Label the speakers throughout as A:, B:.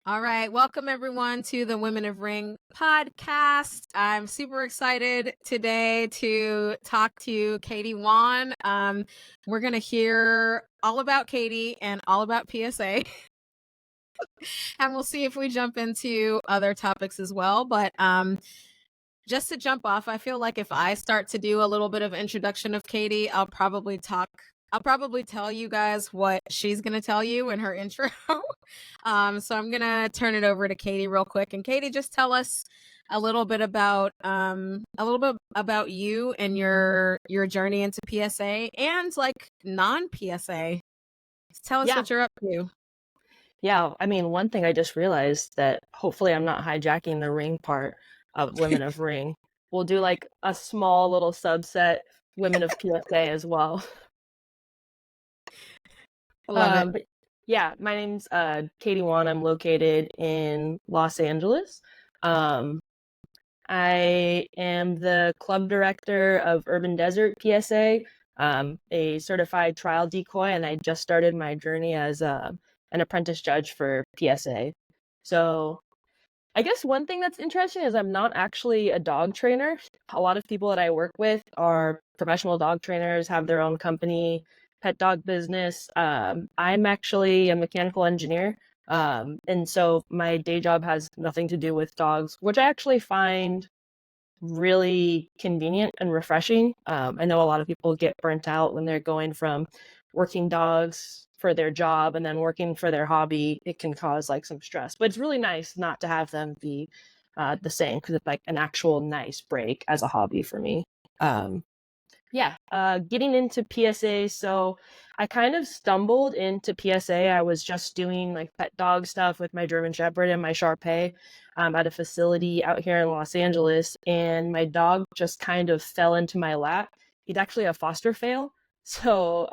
A: All right, welcome everyone to the Women of Ring podcast. I'm super excited today to talk to Katie Wan. We're going to hear all about Katie and all about PSA, and we'll see if we jump into other topics as well. But just to jump off, I feel like if I start to do a little bit of introduction of Katie, I'll probably tell you guys what she's going to tell you in her intro. So I'm going to turn it over to Katie real quick. And Katie, just tell us a little bit about you and your journey into PSA and like non-PSA. Tell us
B: Yeah.
A: what you're up to.
B: Yeah. I mean, one thing I just realized that hopefully I'm not hijacking the ring part of Women of Ring. We'll do like a small little subset, Women of PSA as well.
A: I love it.
B: But yeah, my name's Katie Wan. I'm located in Los Angeles. I am the club director of Urban Desert PSA, a certified trial decoy, and I just started my journey as an apprentice judge for PSA. So I guess one thing that's interesting is I'm not actually a dog trainer. A lot of people that I work with are professional dog trainers, have their own company, pet dog business. I'm actually a mechanical engineer. And so my day job has nothing to do with dogs, which I actually find really convenient and refreshing. I know a lot of people get burnt out when they're going from working dogs for their job and then working for their hobby. It can cause like some stress, but it's really nice not to have them be the same because it's like an actual nice break as a hobby for me. Getting into PSA. So I kind of stumbled into PSA. I was just doing like pet dog stuff with my German Shepherd and my Shar Pei at a facility out here in Los Angeles. And my dog just kind of fell into my lap. He'd actually a foster fail. So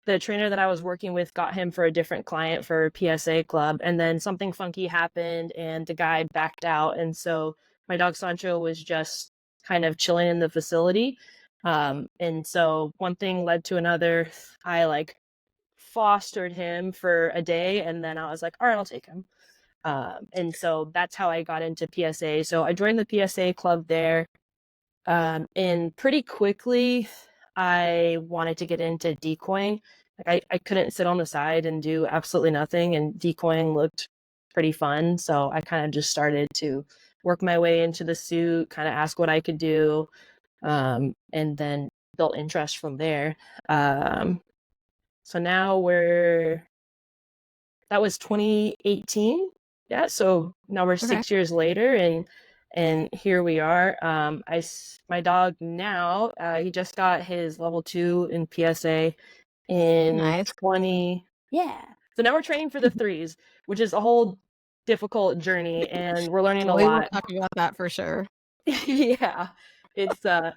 B: the trainer that I was working with got him for a different client for a PSA club. And then something funky happened and the guy backed out. And so my dog Sancho was just kind of chilling in the facility. And so one thing led to another. I like fostered him for a day and then I was like, all right, I'll take him. And so that's how I got into PSA. So I joined the PSA club there. And pretty quickly I wanted to get into decoying. Like I couldn't sit on the side and do absolutely nothing, and decoying looked pretty fun. So I kind of just started to work my way into the suit, kind of ask what I could do. And then built interest from there. So now that was 2018. Yeah. So now we're 6 years later and here we are. My dog now, he just got his level 2 in PSA in
A: Nice.
B: 20. Yeah. So now we're training for the 3s, which is a whole difficult journey and we're learning a
A: We will
B: lot.
A: talk about that for sure.
B: Yeah. It's a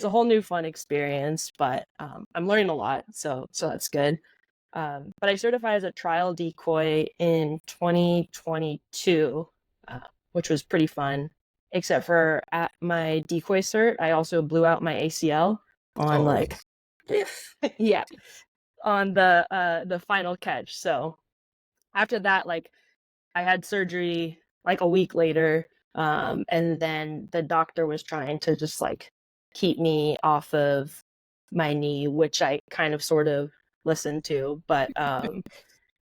B: whole new fun experience, but I'm learning a lot, so that's good. But I certified as a trial decoy in 2022, which was pretty fun. Except for at my decoy cert, I also blew out my ACL on yeah, on the final catch. So after that, like I had surgery like a week later. And then the doctor was trying to just like keep me off of my knee, which I kind of sort of listened to. But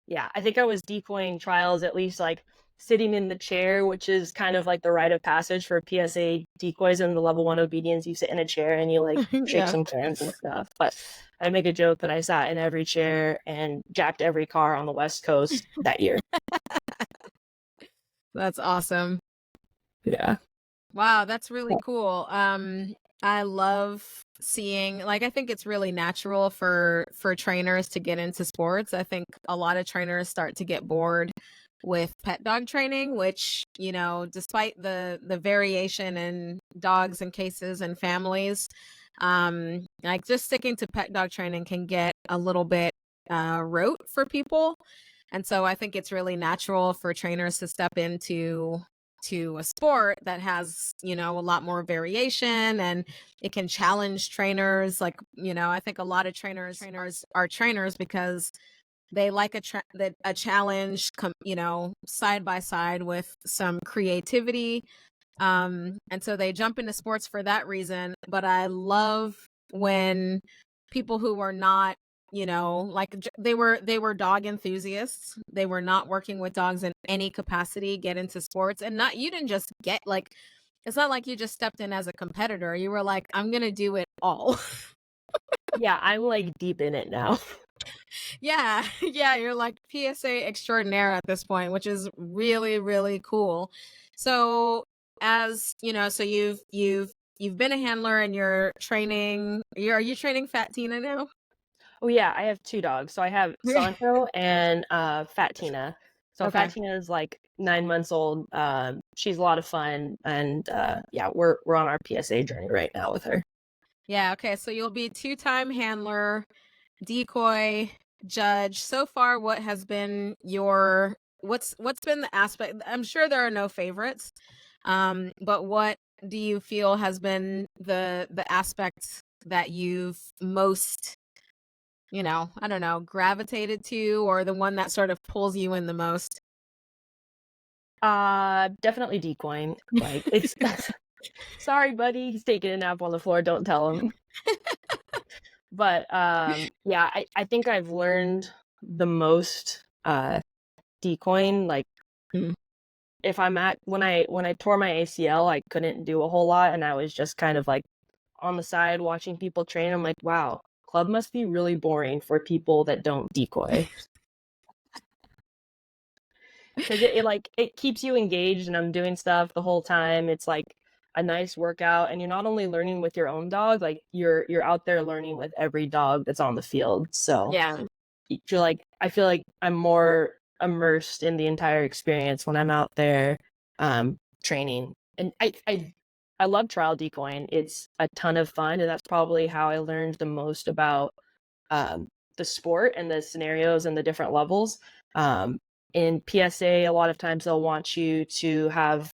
B: yeah, I think I was decoying trials, at least like sitting in the chair, which is kind of like the rite of passage for PSA decoys in the level 1 obedience. You sit in a chair and you like shake some cans and stuff. But I make a joke that I sat in every chair and jacked every car on the West Coast that year.
A: That's awesome.
B: Yeah.
A: Wow, that's really cool. I love seeing, like, I think it's really natural for trainers to get into sports. I think a lot of trainers start to get bored with pet dog training, which, you know, despite the variation in dogs and cases and families, like just sticking to pet dog training can get a little bit rote for people. And so I think it's really natural for trainers to step into a sport that has, you know, a lot more variation, and it can challenge trainers. Like, you know, I think a lot of trainers are trainers because They like a challenge, side by side with some creativity. And so they jump into sports for that reason. But I love when people who are not, like they were dog enthusiasts. They were not working with dogs in any capacity, get into sports. And not, you didn't just get like, it's not like you just stepped in as a competitor. You were like, I'm gonna do it all.
B: Yeah, I'm like deep in it now.
A: Yeah, yeah, you're like PSA extraordinaire at this point, which is really, really cool. So, as you know, so you've been a handler and you're training. Are you training Fat Tina now?
B: Oh yeah, I have two dogs. So I have Sancho and Fat Tina. So Fat
A: Okay.
B: Tina is like 9 months old. She's a lot of fun, and yeah, we're on our PSA journey right now with her.
A: Yeah. Okay. So you'll be two-time handler, decoy, judge. So far, what has been your what's been the aspect? I'm sure there are no favorites, but what do you feel has been the aspect that you've most, I don't know, gravitated to, or the one that sort of pulls you in the most?
B: Definitely decoying. Like it's sorry, buddy, he's taking a nap on the floor. Don't tell him. But yeah, I think I've learned the most decoying. Like
A: Mm.
B: if I'm at when I tore my ACL, I couldn't do a whole lot, and I was just kind of like on the side watching people train. I'm like, wow, club must be really boring for people that don't decoy. Because it like it keeps you engaged, and I'm doing stuff the whole time. It's like a nice workout, and you're not only learning with your own dog, like you're out there learning with every dog that's on the field. So
A: Yeah.
B: you're like, I feel like I'm more immersed in the entire experience when I'm out there training. And I love trial decoying. It's a ton of fun, and that's probably how I learned the most about um, the sport and the scenarios and the different levels. Um, in PSA, a lot of times they'll want you to have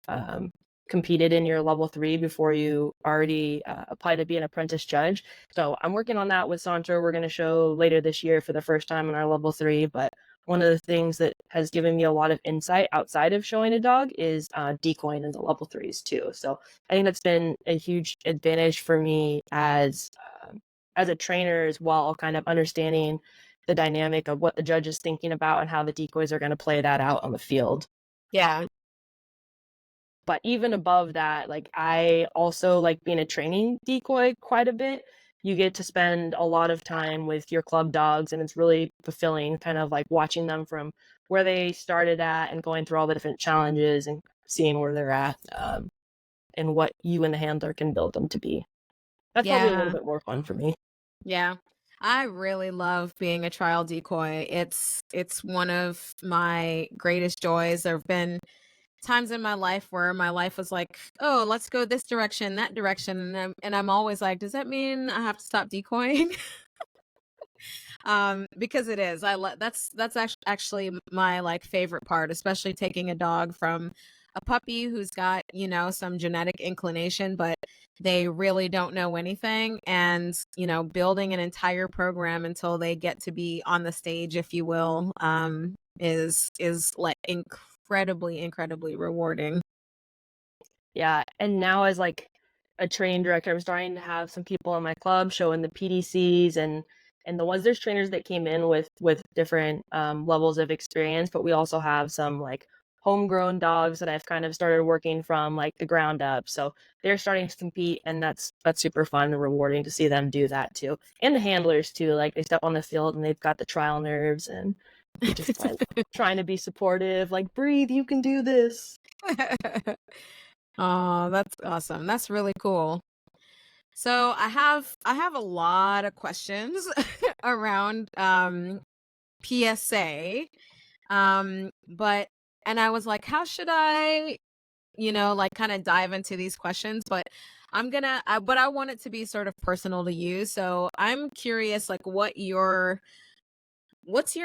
B: competed in your level 3 before you already apply to be an apprentice judge. So I'm working on that with Sancho. We're going to show later this year for the first time in our level 3. But one of the things that has given me a lot of insight outside of showing a dog is decoying in the level 3s too. So I think that's been a huge advantage for me as a trainer as well, kind of understanding the dynamic of what the judge is thinking about and how the decoys are going to play that out on the field.
A: Yeah.
B: But even above that, like I also like being a training decoy quite a bit. You get to spend a lot of time with your club dogs, and it's really fulfilling, kind of like watching them from where they started at and going through all the different challenges and seeing where they're at, and what you and the handler can build them to be. That's probably a little
A: Yeah.
B: bit more fun for me.
A: Yeah. I really love being a trial decoy. It's one of my greatest joys. There have been times in my life where my life was like, "Oh, let's go this direction, that direction." And I'm always like, "Does that mean I have to stop decoying?" Because it is. That's actually my like favorite part, especially taking a dog from a puppy who's got, some genetic inclination, but they really don't know anything, and, building an entire program until they get to be on the stage, if you will, is like incredibly rewarding.
B: Yeah, and now as like a training director, I'm starting to have some people in my club showing the PDCs and the ones there's trainers that came in with different levels of experience, but we also have some like homegrown dogs that I've kind of started working from like the ground up. So they're starting to compete, and that's super fun and rewarding to see them do that too. And the handlers too, like they step on the field and they've got the trial nerves, and you just trying to be supportive, like breathe, you can do this.
A: Oh, that's awesome. That's really cool. So I have a lot of questions around PSA. But and I was like, how should I, like kind of dive into these questions, but but I want it to be sort of personal to you. So I'm curious, like what's your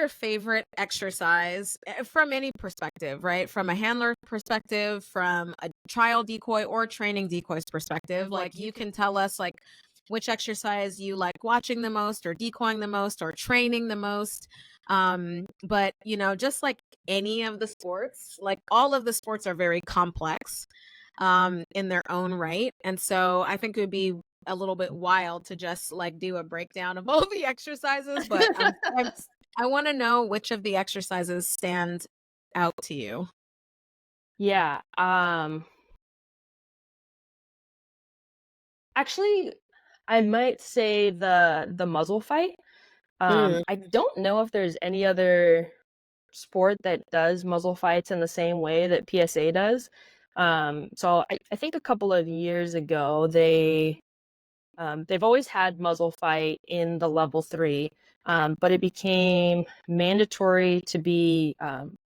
A: favorite exercise, from any perspective, right? From a handler perspective, from a trial decoy or training decoys perspective. Like you can tell us like which exercise you like watching the most, or decoying the most, or training the most. But you know, just like any of the sports, like all of the sports are very complex in their own right. And so I think it would be a little bit wild to just like do a breakdown of all the exercises, but I want to know which of the exercises stand out to you.
B: Yeah. Actually, I might say the muzzle fight.
A: Mm,
B: I don't know if there's any other sport that does muzzle fights in the same way that PSA does. So I think a couple of years ago they've always had muzzle fight in the level 3, but it became mandatory to be.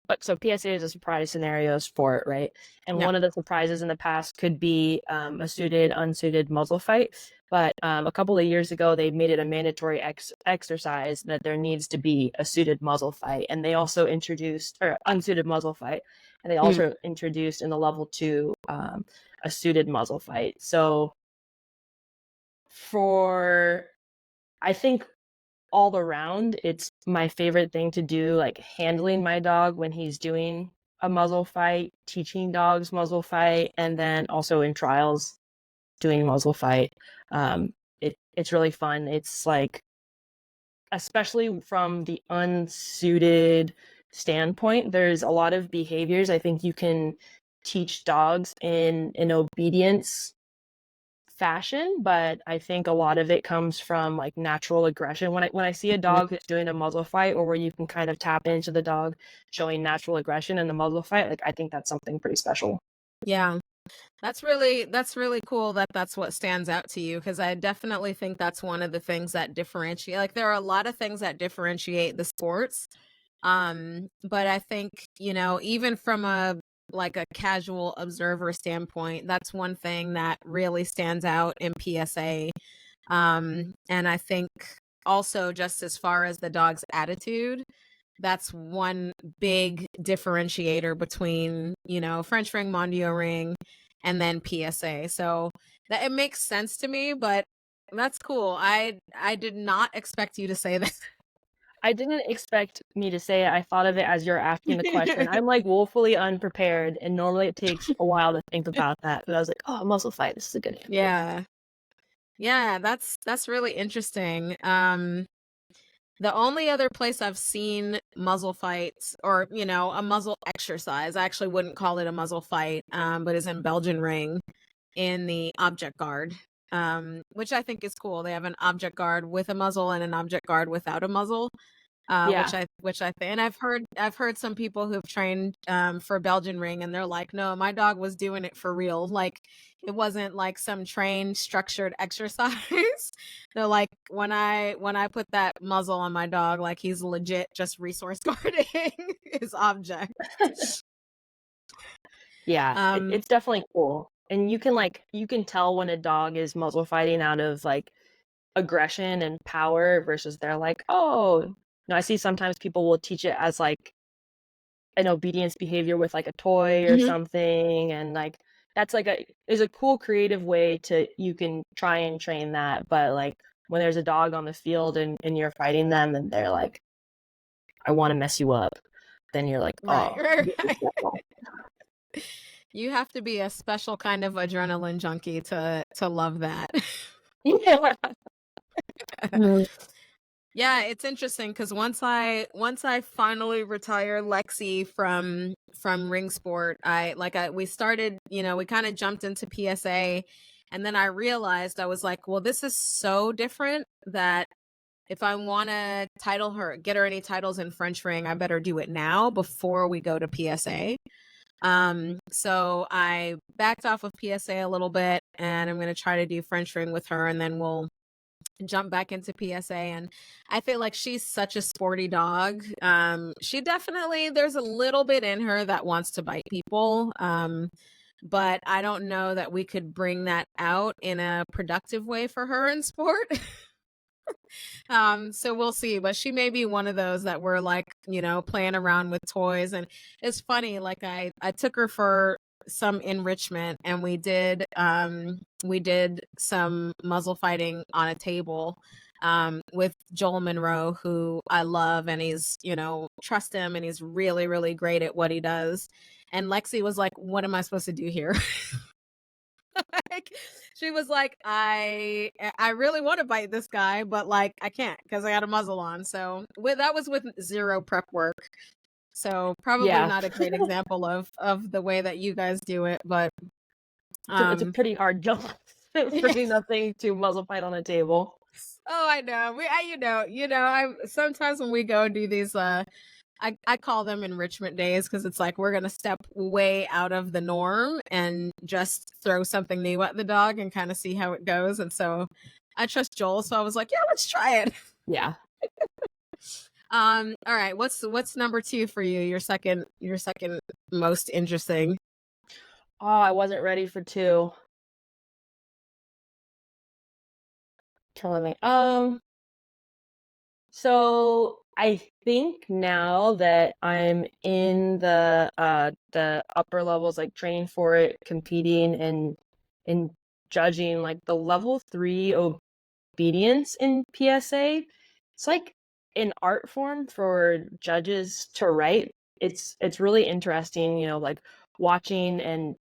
B: But so PSA is a surprise scenario sport, right? And
A: yeah.
B: one of the surprises in the past could be a suited, unsuited muzzle fight. But a couple of years ago, they made it a mandatory exercise that there needs to be a suited muzzle fight, and they also introduced or unsuited muzzle fight, and they
A: Mm,
B: also introduced in the level 2 a suited muzzle fight. So for I think all around, it's my favorite thing to do, like handling my dog when he's doing a muzzle fight, teaching dogs muzzle fight, and then also in trials doing muzzle fight. It's really fun. It's like, especially from the unsuited standpoint, there's a lot of behaviors I think you can teach dogs in an obedience fashion, but I think a lot of it comes from like natural aggression. When I see a
A: mhm.
B: dog that's doing a muzzle fight, or where you can kind of tap into the dog showing natural aggression in the muzzle fight, like I think that's something pretty special.
A: Yeah. That's really cool that that's what stands out to you, because I definitely think that's one of the things that differentiate, like there are a lot of things that differentiate the sports. But I think, you know, even from a like a casual observer standpoint, that's one thing that really stands out in PSA. And I think also just as far as the dog's attitude, that's one big differentiator between, you know, French ring, Mondioring, and then PSA. So that it makes sense to me, but that's cool. I did not expect you to say that.
B: I didn't expect me to say it. I thought of it as you're asking the question. I'm like woefully unprepared, and normally it takes a while to think about that. But I was like, oh, muzzle fight. This is a good answer.
A: Yeah. Yeah, that's really interesting. The only other place I've seen muzzle fights, or, you know, a muzzle exercise, I actually wouldn't call it a muzzle fight, but is in Belgian ring in the object guard, which I think is cool. They have an object guard with a muzzle and an object guard without a muzzle.
B: Yeah.
A: Which I think, and I've heard some people who've trained for Belgian ring, and they're like, no, my dog was doing it for real. Like it wasn't like some trained structured exercise. They're like, when I put that muzzle on my dog, like he's legit just resource guarding his object.
B: Yeah,
A: Um,
B: it's definitely cool. And you can tell when a dog is muzzle fighting out of like aggression and power versus they're like, oh, I see sometimes people will teach it as like an obedience behavior with like a toy or
A: mhm.
B: something, and like that's like a is a cool creative way to you can try and train that. But like when there's a dog on the field and you're fighting them and they're like, I want to mess you up, then you're like,
A: Right,
B: oh,
A: right,
B: this is
A: right.
B: special.
A: You have to be a special kind of adrenaline junkie to love that.
B: Yeah. Mm.
A: Yeah, it's interesting because once I finally retire Lexi from ring sport, we started, you know, we kind of jumped into PSA, and then I realized I was like, well, this is so different that if I want to title her, get her any titles in French ring, I better do it now before we go to PSA. So I backed off of PSA a little bit, and I'm going to try to do French ring with her, and then we'll jump back into PSA. And I feel like she's such a sporty dog. She definitely, there's a little bit in her that wants to bite people. But I don't know that we could bring that out in a productive way for her in sport. So we'll see. But she may be one of those that we're like, you know, playing around with toys. And it's funny, like I took her for some enrichment, and we did some muzzle fighting on a table with Joel Monroe, who I love, and he's, trust him, and he's really, really great at what he does. And Lexi was like, what am I supposed to do here? Like, she was like, I really want to bite this guy, but like I can't because I got a muzzle on. So that was with zero prep work. So probably not a great example of the way that you guys do it, but
B: it's a pretty hard jump for nothing to muzzle fight on a table.
A: Oh, I know. I sometimes when we go do these I call them enrichment days because it's like we're going to step way out of the norm and just throw something new at the dog and kind of see how it goes. And so I trust Joel, so I was like, yeah, let's try it.
B: Yeah.
A: All right, what's number 2 for you? Your second most interesting.
B: Oh, I wasn't ready for 2. Killing me. So I think now that I'm in the upper levels, like training for it, competing and judging, like the level 3 obedience in PSA, it's like an art form for judges to write. It's really interesting, like watching and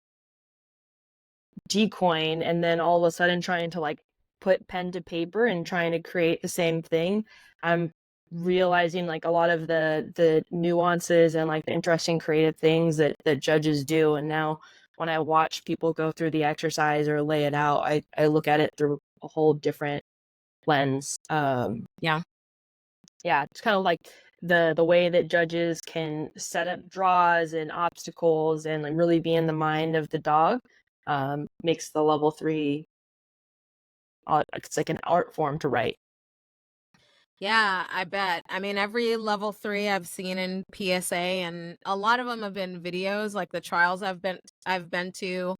B: decoying and then all of a sudden trying to like put pen to paper and trying to create the same thing. I'm realizing like a lot of the nuances and like the interesting creative things that judges do. And now when I watch people go through the exercise or lay it out, I look at it through a whole different lens.
A: Yeah,
B: it's kind of like the way that judges can set up draws and obstacles and like really be in the mind of the dog makes the level 3 it's like an art form to write.
A: yeah, I bet. I mean, every level 3 I've seen in PSA, and a lot of them have been videos, like the trials I've been to.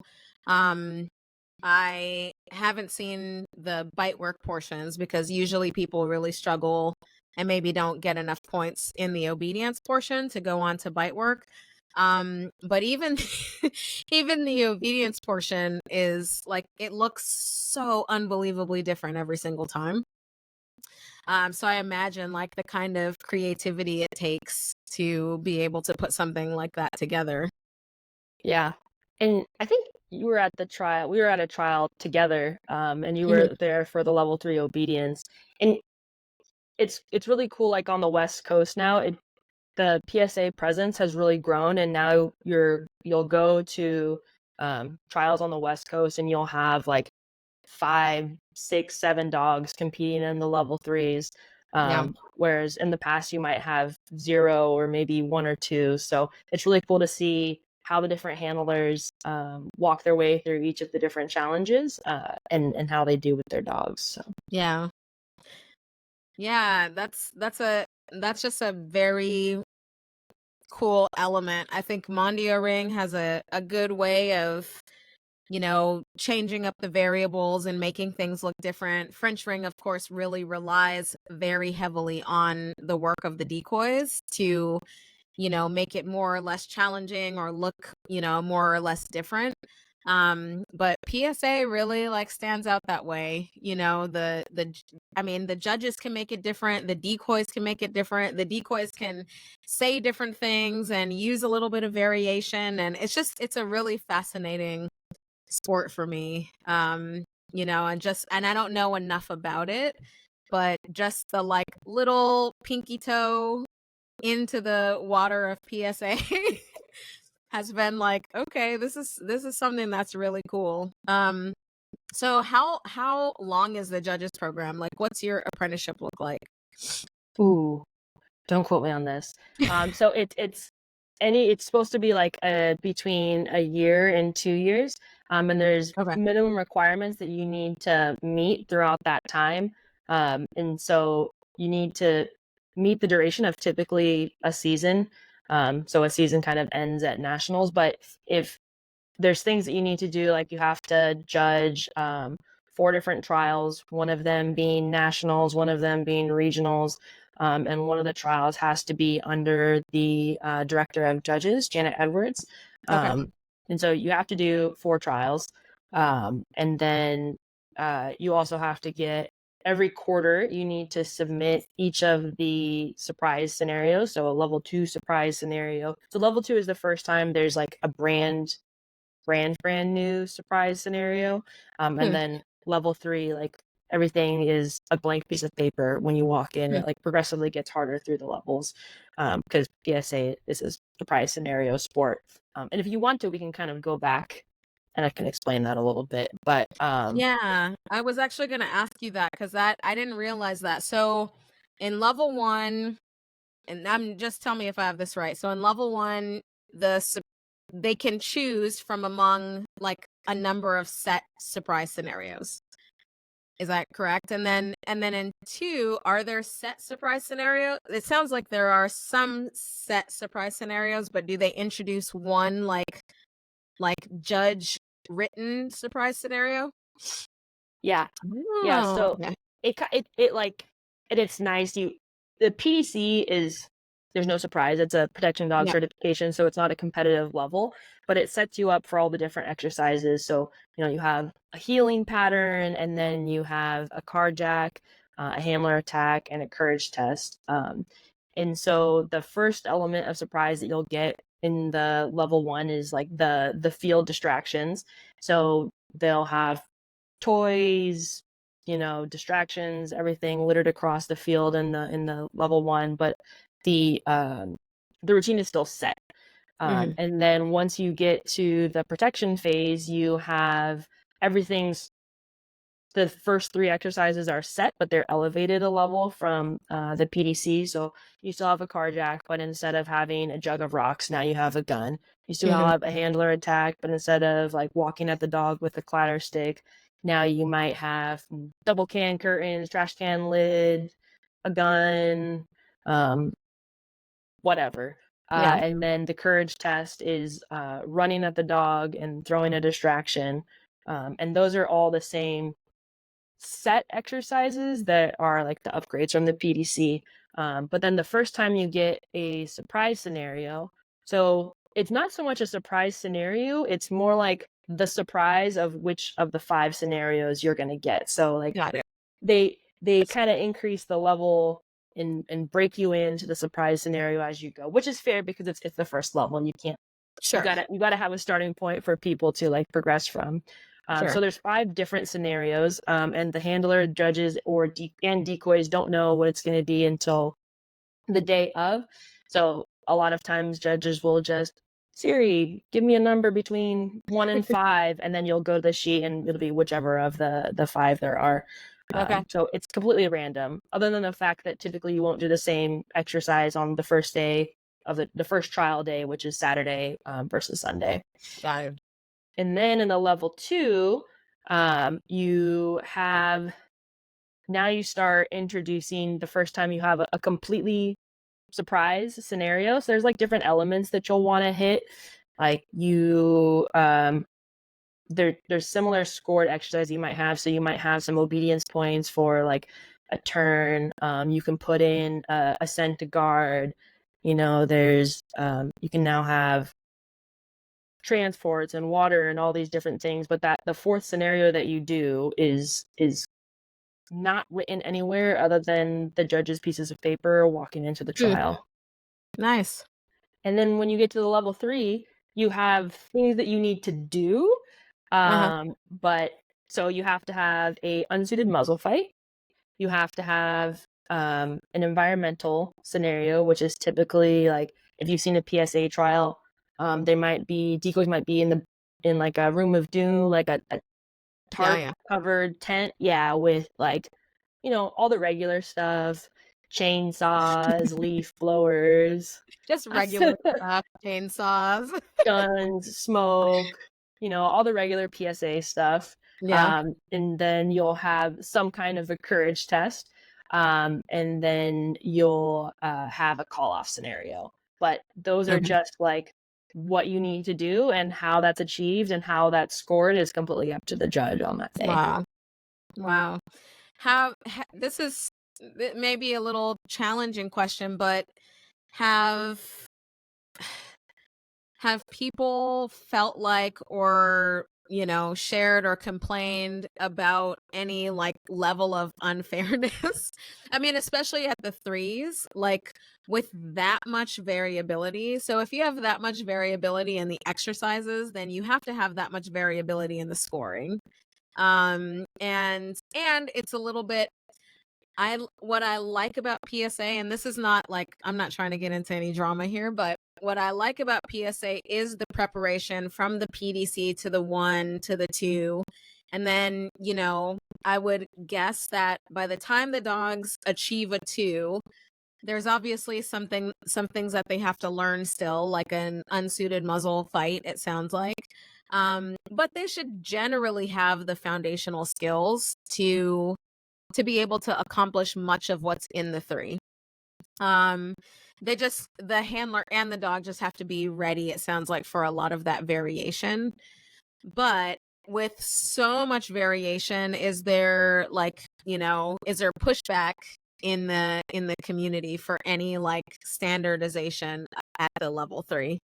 A: I haven't seen the bite work portions because usually people really struggle and maybe don't get enough points in the obedience portion to go on to bite work. But even even the obedience portion is like, it looks so unbelievably different every single time. So I imagine like the kind of creativity it takes to be able to put something like that together.
B: Yeah. And I think you were at the trial. We were at a trial together, and you were there for the level 3 obedience. And it's really cool. Like on the West Coast now, the PSA presence has really grown, and now you'll go to trials on the West Coast, and you'll have like 5, 6, 7 dogs competing in the level 3s.
A: Yeah.
B: Whereas in the past you might have 0 or maybe 1 or 2. So it's really cool to see how the different handlers walk their way through each of the different challenges and how they do with their dogs. So
A: Yeah. Yeah, that's just a very cool element. I think Mondioring has a good way of, changing up the variables and making things look different. French Ring, of course, really relies very heavily on the work of the decoys to, make it more or less challenging or look, more or less different. But PSA really like stands out that way. The judges can make it different, the decoys can make it different, the decoys can say different things and use a little bit of variation, and it's a really fascinating sport for me. And I don't know enough about it, but just the like little pinky toe into the water of PSA has been like, okay, this is something that's really cool. So how long is the judges program? Like, what's your apprenticeship look like?
B: ooh, don't quote me on this. So it's supposed to be like between a year and 2 years. And there's minimum requirements that you need to meet throughout that time. And so you need to meet the duration of typically a season. So a season kind of ends at nationals, but if there's things that you need to do, like you have to judge 4 different trials, one of them being nationals, one of them being regionals, and one of the trials has to be under the director of judges, Janet Edwards. And so you have to do 4 trials. And then you also have to get every quarter, you need to submit each of the surprise scenarios. So a level 2 surprise scenario. So level 2 is the first time there's like a brand new surprise scenario. And then level 3, like everything is a blank piece of paper when you walk in. It like progressively gets harder through the levels because PSA is a surprise scenario sport. And if you want to, we can kind of go back and I can explain that a little bit. But
A: yeah, I was actually going to ask you that because I didn't realize that. So in level 1, and I'm just tell me if I have this right. So in level 1, they can choose from among like a number of set surprise scenarios. Is that correct? And then in 2, are there set surprise scenarios? It sounds like there are some set surprise scenarios, but do they introduce one like judge written surprise scenario?
B: yeah.
A: Oh,
B: So
A: okay.
B: it like it's nice. The PDC is there's no surprise. It's a protection dog
A: Yeah.
B: certification, so it's not a competitive level, but it sets you up for all the different exercises. So you have a healing pattern, and then you have a carjack, a handler attack, and a courage test. And so the first element of surprise that you'll get in the level 1 is like the field distractions. So they'll have toys, distractions, everything littered across the field in the level 1, but the routine is still set. And then once you get to the protection phase, you have everything's the first 3 exercises are set, but they're elevated a level from the PDC. So you still have a carjack, but instead of having a jug of rocks, now you have a gun. You still have a handler attack, but instead of like walking at the dog with a clatter stick, now you might have double can curtains, trash can lid, a gun, whatever.
A: Yeah.
B: And then the courage test is running at the dog and throwing a distraction. And those are all the same set exercises that are like the upgrades from the PDC. But then the first time you get a surprise scenario, so it's not so much a surprise scenario, it's more like the surprise of which of the 5 scenarios you're going to get. So like
A: Got it.
B: they kind of increase the level and break you into the surprise scenario as you go, which is fair because it's the first level and you can't
A: Sure.
B: you gotta have a starting point for people to like progress from.
A: Sure.
B: So there's 5 different scenarios, and the handler, judges, and decoys don't know what it's going to be until the day of. So a lot of times judges will just Siri, give me a number between 1 and 5, and then you'll go to the sheet and it'll be whichever of the 5 there are.
A: Okay.
B: So it's completely random, other than the fact that typically you won't do the same exercise on the first day of the first trial day, which is Saturday versus Sunday.
A: Got it.
B: And then in the level 2, you have now you start introducing the first time you have a completely surprise scenario. So there's like different elements that you'll want to hit. Like there's similar scored exercise you might have. So you might have some obedience points for like a turn. You can put in a send to guard. There's you can now have transports and water and all these different things, but that the 4th scenario that you do is not written anywhere other than the judge's pieces of paper walking into the trial.
A: Nice.
B: And then when you get to the level 3, you have things that you need to do. But so you have to have a unsuited muzzle fight. You have to have an environmental scenario, which is typically like if you've seen a PSA trial, decoys might be in like a room of doom, like a tarp covered tent, with like all the regular stuff, chainsaws, leaf blowers,
A: Just regular stuff, chainsaws.
B: guns, smoke, all the regular PSA stuff.
A: Yeah.
B: And then you'll have some kind of a courage test. And then you'll have a call off scenario. But those are just like what you need to do, and how that's achieved and how that's scored is completely up to the judge on that day.
A: Wow. This is, it may be a little challenging question, but have have people felt like, or shared or complained about any like level of unfairness? I mean, especially at the threes, like with that much variability. So if you have that much variability in the exercises, then you have to have that much variability in the scoring. And it's a little bit, what I like about PSA, and this is not like, I'm not trying to get into any drama here, but what I like about PSA is the preparation from the PDC to the 1 to the 2. And then, I would guess that by the time the dogs achieve a 2, there's obviously some things that they have to learn still, like an unsuited muzzle fight, it sounds like. But they should generally have the foundational skills to be able to accomplish much of what's in the 3. The handler and the dog just have to be ready, it sounds like, for a lot of that variation. But with so much variation, is there pushback in the community for any like standardization at the level 3?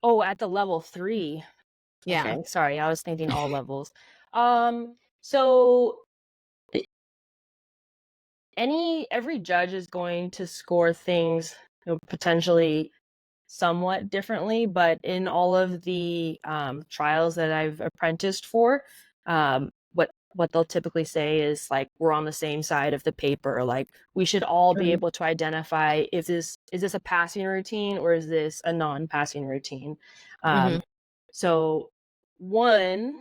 B: Oh, at the level 3.
A: Yeah.
B: Okay, sorry, I was thinking all levels. So every judge is going to score things, potentially somewhat differently, but in all of the trials that I've apprenticed for, what they'll typically say is like, we're on the same side of the paper. Like, we should all be able to identify, is this a passing routine or is this a non-passing routine? So one,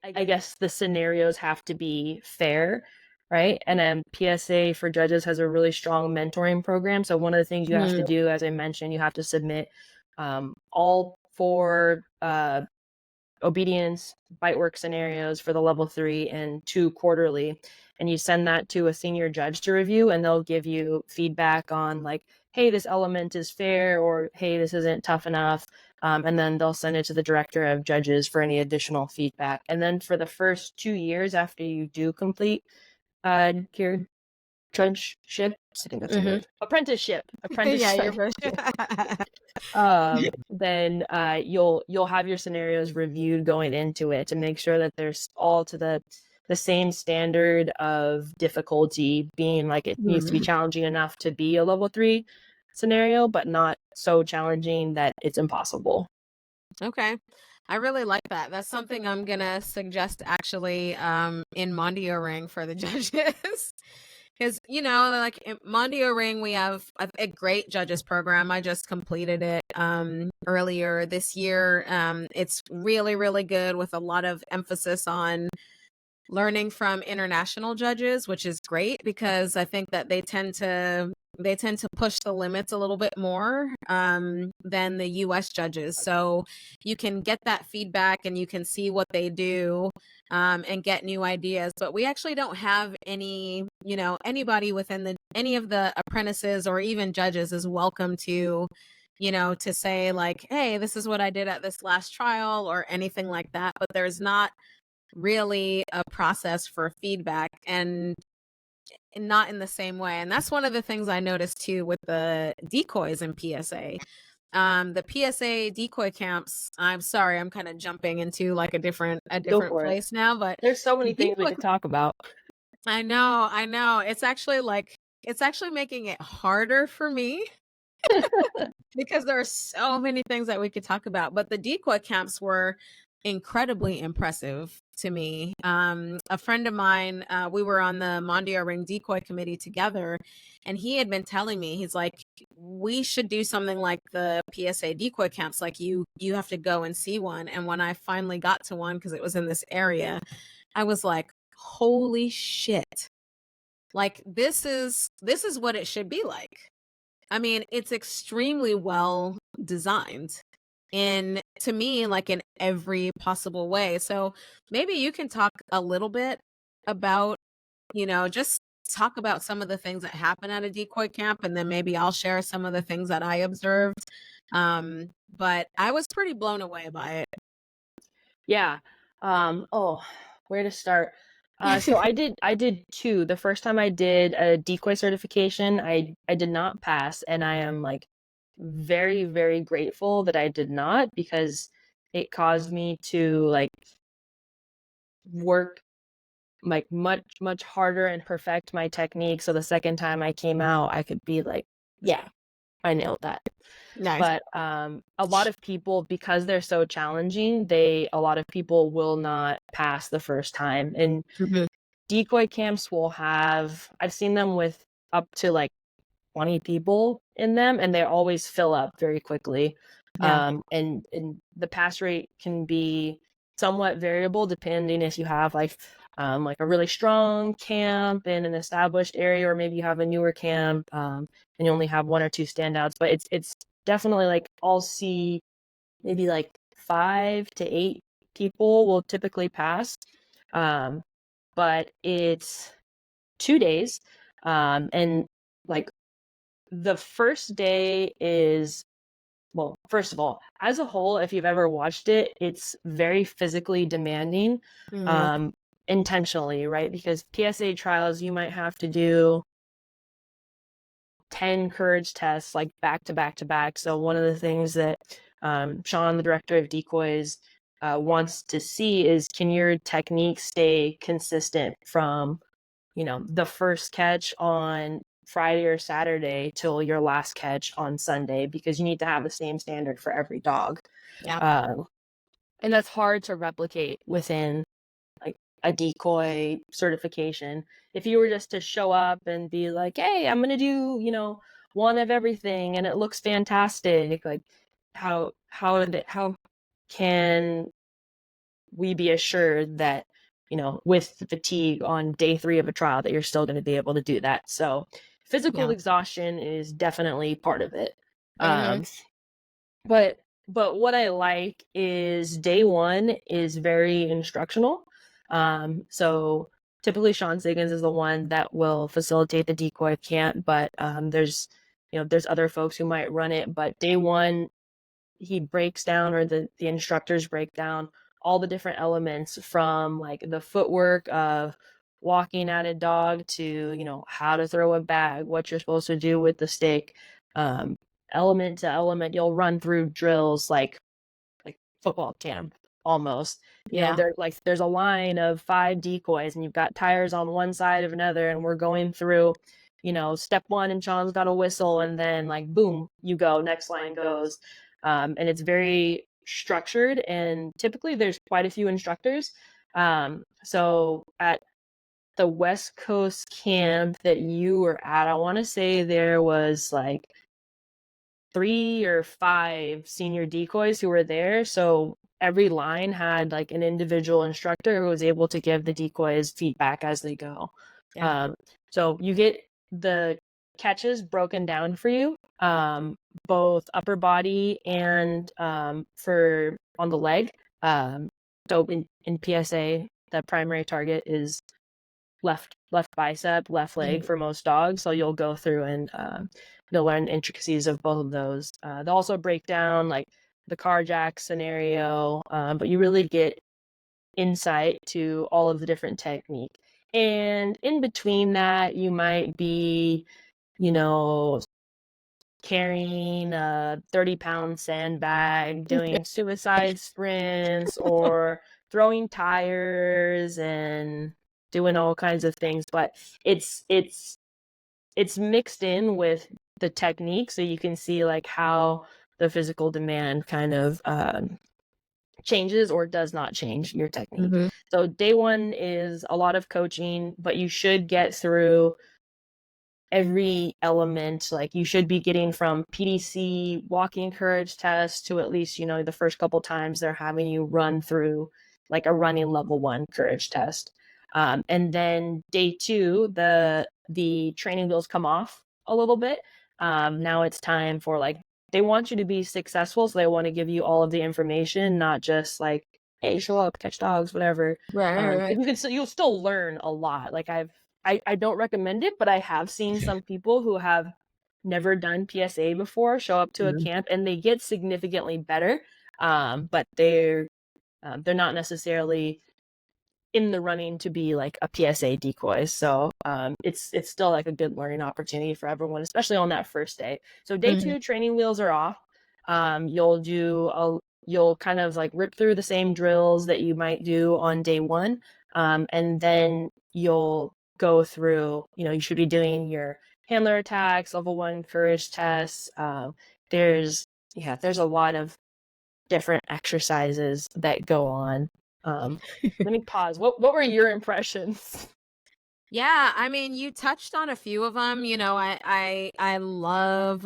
B: I guess the scenarios have to be fair, right? And then PSA for judges has a really strong mentoring program. So one of the things you have to do, as I mentioned, you have to submit all 4 obedience bite work scenarios for the level 3 and 2 quarterly. And you send that to a senior judge to review, and they'll give you feedback on like, hey, this element is fair, or hey, this isn't tough enough. And then they'll send it to the director of judges for any additional feedback. And then for the first 2 years after you do complete your judgeship, I think that's a word. Apprenticeship.
A: Yeah, your
B: Then you'll have your scenarios reviewed going into it to make sure that they're all to the same standard of difficulty, being like it needs to be challenging enough to be a level 3 scenario, but not so challenging that it's impossible.
A: Okay. I really like that. That's something I'm gonna suggest actually in Mondioring for the judges. Because, like in Mondioring, we have a great judges program. I just completed it earlier this year. It's really, really good, with a lot of emphasis on learning from international judges, which is great because I think that they tend to push the limits a little bit more than the US judges. So you can get that feedback and you can see what they do and get new ideas. But we actually don't have anybody within any of the apprentices or even judges is welcome to to say like, hey, this is what I did at this last trial or anything like that. But there's not really a process for feedback, and not in the same way. And that's one of the things I noticed too with the decoys in PSA. The PSA decoy camps, I'm sorry, I'm kind of jumping into like a different place now, but
B: there's so many things we could talk about.
A: I know. It's actually making it harder for me because there are so many things that we could talk about. But the decoy camps were incredibly impressive to me. A friend of mine, we were on the Mondioring decoy committee together, and he had been telling me, he's like, we should do something like the PSA decoy camps. Like you have to go and see one. And when I finally got to one, because it was in this area, I was like, holy shit. Like this is what it should be like. I mean, it's extremely well designed to me, like in every possible way. So maybe you can talk a little bit about, just talk about some of the things that happen at a decoy camp, and then maybe I'll share some of the things that I observed. But I was pretty blown away by it.
B: Yeah. Where to start? So I did 2. The first time I did a decoy certification, I did not pass, and I am like very, very grateful that I did not, because it caused me to like work like much harder and perfect my technique, so the second time I came out I could be like, yeah, I nailed that.
A: Nice.
B: But a lot of people, because they're so challenging, a lot of people will not pass the first time. And
A: Mhm.
B: decoy camps will have, I've seen them with up to like 20 people in them, and they always fill up very quickly.
A: Yeah.
B: And the pass rate can be somewhat variable depending if you have like a really strong camp in an established area, or maybe you have a newer camp, and you only have one or two standouts. But it's definitely like, I'll see maybe like 5 to 8 people will typically pass. But it's 2 days. And like the first day is, well, first of all, as a whole, if you've ever watched it, it's very physically demanding,
A: Mhm.
B: um, intentionally, right? Because PSA trials, you might have to do 10 courage tests like back to back to back. So one of the things that Sean, the director of Decoys, wants to see is, can your technique stay consistent from, the first catch on Friday or Saturday till your last catch on Sunday, because you need to have the same standard for every dog.
A: Yeah.
B: And that's hard to replicate within like a decoy certification. If you were just to show up and be like, hey, I'm going to do, one of everything and it looks fantastic, like how can we be assured that, with fatigue on day 3 of a trial, that you're still going to be able to do that? So physical
A: Yeah.
B: exhaustion is definitely part of it.
A: Mhm.
B: Um, but what I like is day 1 is very instructional. So typically Sean Siggins is the one that will facilitate the decoy camp, but there's other folks who might run it. But day 1, he breaks down, or the instructors break down all the different elements, from like the footwork of walking at a dog to, how to throw a bag, what you're supposed to do with the stick, um, element to element. You'll run through drills like football camp almost.
A: Yeah.
B: There's a line of 5 decoys, and you've got tires on one side of another, and we're going through, step 1, and Sean's got a whistle, and then like boom, you go, next line goes. And it's very structured, and typically there's quite a few instructors. So at the West Coast camp that you were at, I want to say there was like 3 or 5 senior decoys who were there. So every line had like an individual instructor who was able to give the decoys feedback as they go.
A: Yeah.
B: So you get the catches broken down for you, both upper body and for on the leg. So in PSA, the primary target is left bicep, left leg
A: Mhm.
B: for most dogs. So you'll go through and you'll learn intricacies of both of those. They'll also break down like the carjack scenario, but you really get insight to all of the different technique. And in between that, you might be, you know, carrying a 30-pound sandbag, doing suicide sprints, or throwing tires and doing all kinds of things. But it's mixed in with the technique, so you can see like how the physical demand kind of changes or does not change your technique.
A: Mhm.
B: So day 1 is a lot of coaching, but you should get through every element. Like you should be getting from PDC walking courage test to at least, the first couple times they're having you run through like a running level 1 courage test. And then day 2, the training wheels come off a little bit. Now it's time for like, they want you to be successful, so they want to give you all of the information, not just like, hey, show up, catch dogs, whatever.
A: Right.
B: You'll still learn a lot. Like I don't recommend it, but I have seen some people who have never done PSA before show up to a
A: Mhm.
B: camp and they get significantly better. But they're not necessarily in the running to be like a PSA decoy. So it's still like a good learning opportunity for everyone, especially on that first day. So day
A: Mhm.
B: 2 training wheels are off. You'll kind of like rip through the same drills that you might do on day 1, and then you'll go through. You should be doing your handler attacks, level 1 courage tests. There's a lot of different exercises that go on. Let me pause. What were your impressions?
A: Yeah, I mean, you touched on a few of them. I loved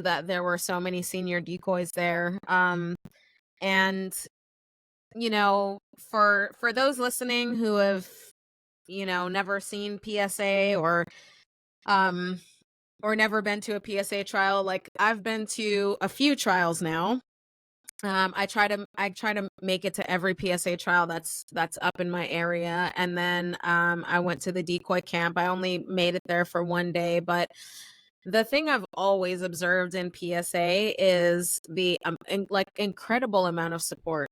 A: that there were so many senior decoys there. And for those listening who have, never seen PSA um or never been to a PSA trial, like I've been to a few trials now. I try to make it to every PSA trial that's up in my area, and then I went to the decoy camp. I only made it there for one day, but the thing I've always observed in PSA is the incredible amount of support.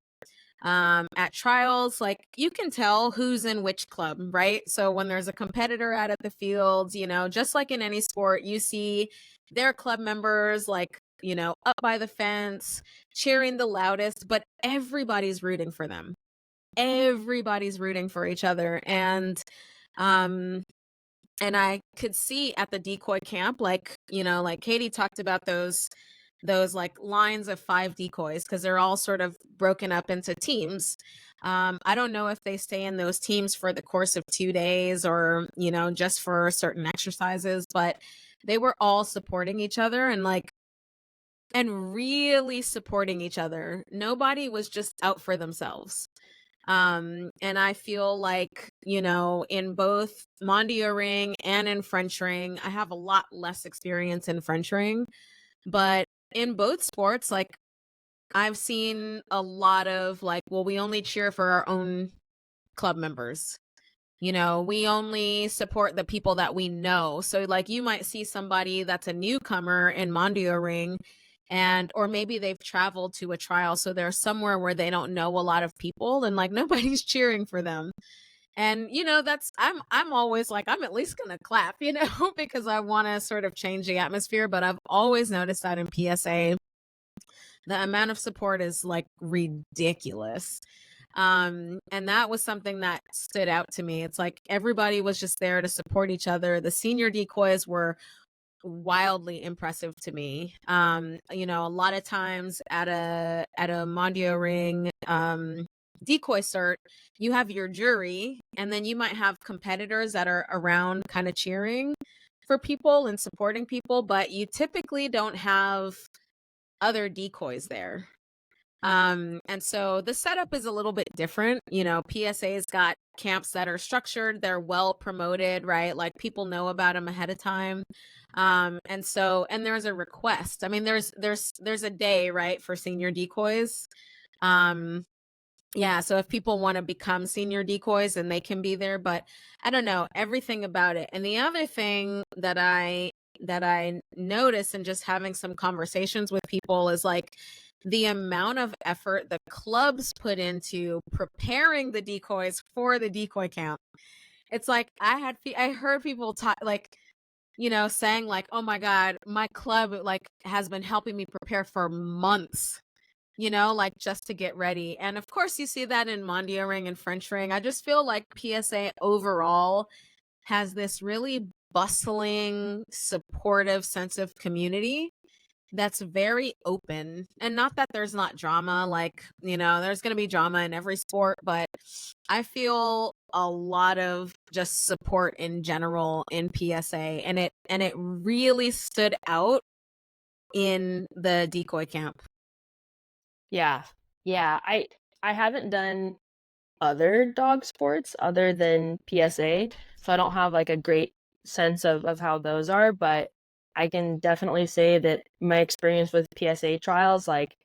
A: At trials, like you can tell who's in which club, right? So when there's a competitor out at the fields, just like in any sport, you see their club members like, up by the fence, cheering the loudest, but everybody's rooting for them. Everybody's rooting for each other. Um and I could see at the decoy camp, like, like Katie talked about those like lines of 5 decoys, because they're all sort of broken up into teams. I don't know if they stay in those teams for the course of 2 days or, just for certain exercises, but they were all supporting each other and really supporting each other. Nobody was just out for themselves. And I feel like, in both Mondioring and in French ring, I have a lot less experience in French ring, but in both sports, like I've seen a lot of like, well, we only cheer for our own club members. We only support the people that we know. So like you might see somebody that's a newcomer in Mondioring, and or maybe they've traveled to a trial, so they're somewhere where they don't know a lot of people, and like nobody's cheering for them. And that's I'm always like, I'm at least gonna clap, because I want to sort of change the atmosphere. But I've always noticed that in PSA the amount of support is like ridiculous. And that was something that stood out to me. It's like everybody was just there to support each other. The senior decoys were wildly impressive to me. A lot of times at a Mondio ring decoy cert, you have your jury, and then you might have competitors that are around kind of cheering for people and supporting people, but you typically don't have other decoys there. And so the setup is a little bit different. PSA's got camps that are structured, they're well promoted, right? Like people know about them ahead of time. And there's a request. I mean, there's a day, right, for senior decoys. Yeah, so if people want to become senior decoys, and they can be there, but I don't know, everything about it. And the other thing that I notice in just having some conversations with people is like the amount of effort the clubs put into preparing the decoys for the decoy camp. It's like I heard people talk like, saying like, "Oh my God, my club like has been helping me prepare for months." Like just to get ready. And of course, you see that in Mondioring and French ring. I just feel like PSA overall has this really bustling, supportive sense of community that's very open. And not that there's not drama, like, there's going to be drama in every sport, but I feel a lot of just support in general in PSA, and it really stood out in the decoy camp.
B: Yeah. Yeah. I haven't done other dog sports other than PSA, so I don't have like a great sense of how those are, but I can definitely say that my experience with PSA trials, like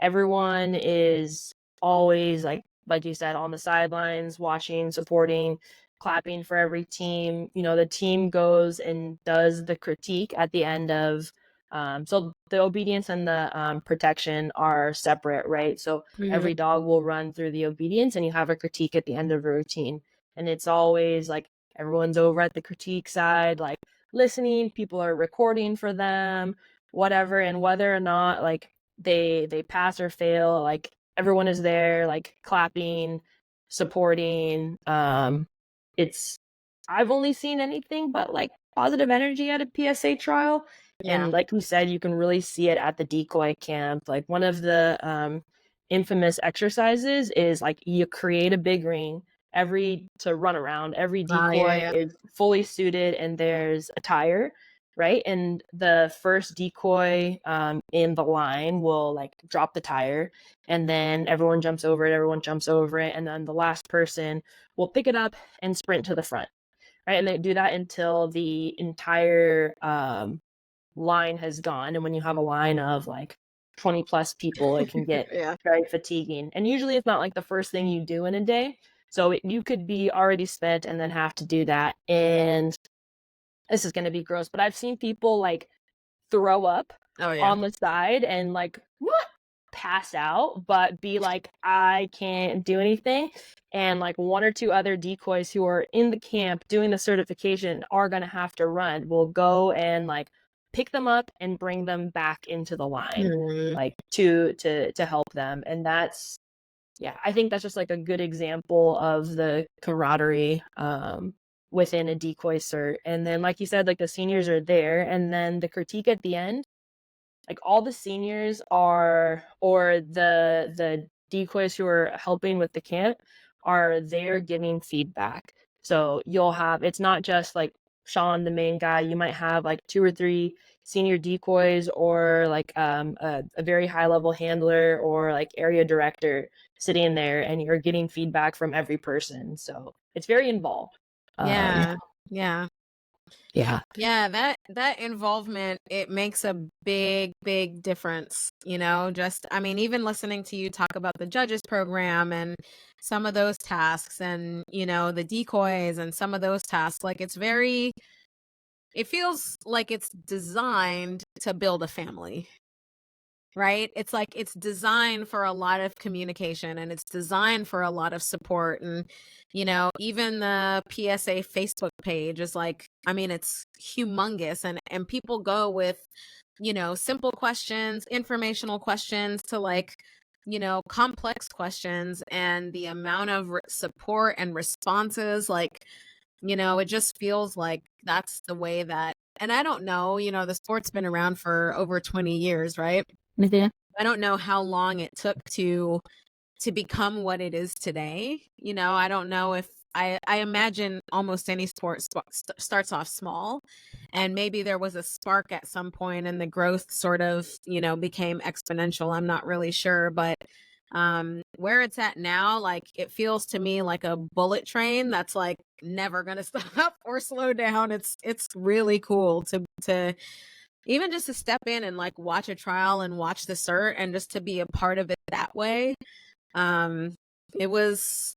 B: everyone is always like you said, on the sidelines, watching, supporting, clapping for every team. The team goes and does the critique at the end of So the obedience and the protection are separate, right? So every dog will run through the obedience, and you have a critique at the end of a routine. And it's always like everyone's over at the critique side, like listening, people are recording for them, whatever. And whether or not like they pass or fail, like everyone is there, like clapping, supporting. It's I've only seen anything but like positive energy at a PSA trial.
A: Yeah.
B: And like we said, you can really see it at the decoy camp. Like one of the infamous exercises is like you create a big ring to run around. Every decoy
A: Yeah.
B: is fully suited and there's a tire, right? And the first decoy in the line will like drop the tire, and then everyone jumps over it, and then the last person will pick it up and sprint to the front, right? And they do that until the entire line has gone. And when you have a line of like 20 plus people, it can get
A: Yeah.
B: very fatiguing. And usually it's not like the first thing you do in a day. So you could be already spent and then have to do that. And this is going to be gross, but I've seen people like throw up
A: Oh yeah.
B: on the side and like pass out, but be like, I can't do anything. And like one or two other decoys who are in the camp doing the certification are gonna have to run. We'll go and like pick them up and bring them back into the line, like to help them. And that's I think that's just like a good example of the camaraderie within a decoy cert. And then like you said, like the seniors are there, and then the critique at the end, like all the seniors are, or the decoys who are helping with the camp are there giving feedback. So you'll have, it's not just like Sean, the main guy. You might have like 2 or 3 senior decoys, or like a very high level handler or like area director sitting there, and you're getting feedback from every person. So it's very involved.
A: Yeah. That involvement, it makes a big difference, just I mean, even listening to you talk about the judges program and some of those tasks, and the decoys and some of those tasks, like it feels like it's designed to build a family. Right? It's like it's designed for a lot of communication, and it's designed for a lot of support. And, even the PSA Facebook page is like, I mean, it's humongous, and people go with, simple questions, informational questions, to like, complex questions, and the amount of support and responses, like, it just feels like that's the way that, and I don't know, the sport's been around for over 20 years, right?
B: Yeah.
A: I don't know how long it took to become what it is today. I don't know if I imagine almost any sport starts off small, and maybe there was a spark at some point and the growth sort of, became exponential. I'm not really sure, but where it's at now, like it feels to me like a bullet train that's like never going to stop or slow down. It's really cool to even just to step in and like watch a trial and watch the cert, and just to be a part of it that way. um it was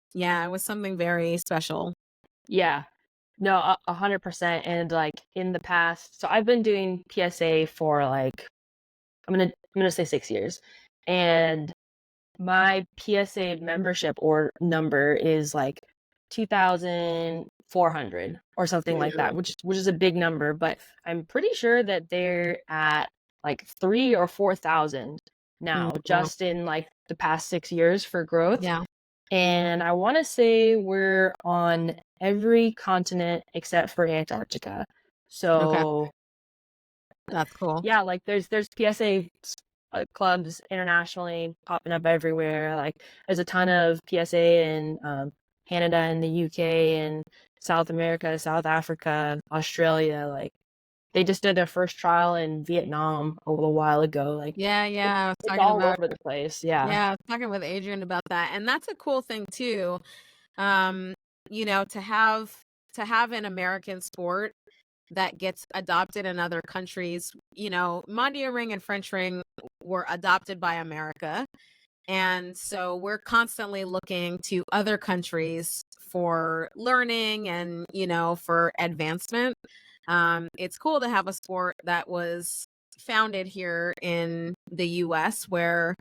A: something very special.
B: Yeah. No, 100%. And like in the past, so I've been doing PSA for like, I'm gonna say 6 years, and my PSA membership or number is like 2,400 or something like that, which is a big number. But I'm pretty sure that they're at like 3 or 4,000 now, just in like the past 6 years for growth.
A: Yeah.
B: And I want to say we're on every continent except for Antarctica.
A: Okay.
B: So
A: That's cool.
B: yeah, like there's PSA clubs internationally popping up everywhere. Like there's a ton of PSA in Canada and the UK and South America, South Africa, Australia. Like they just did their first trial in Vietnam a little while ago. Like
A: Yeah, I was
B: it's
A: talking
B: all
A: about
B: over the place. Yeah.
A: I was talking with Adrian about that, and that's a cool thing too. um to have an American sport that gets adopted in other countries. Mondioring and French ring were adopted by America, and so we're constantly looking to other countries for learning and, for advancement. It's cool to have a sport that was founded here in the US, where,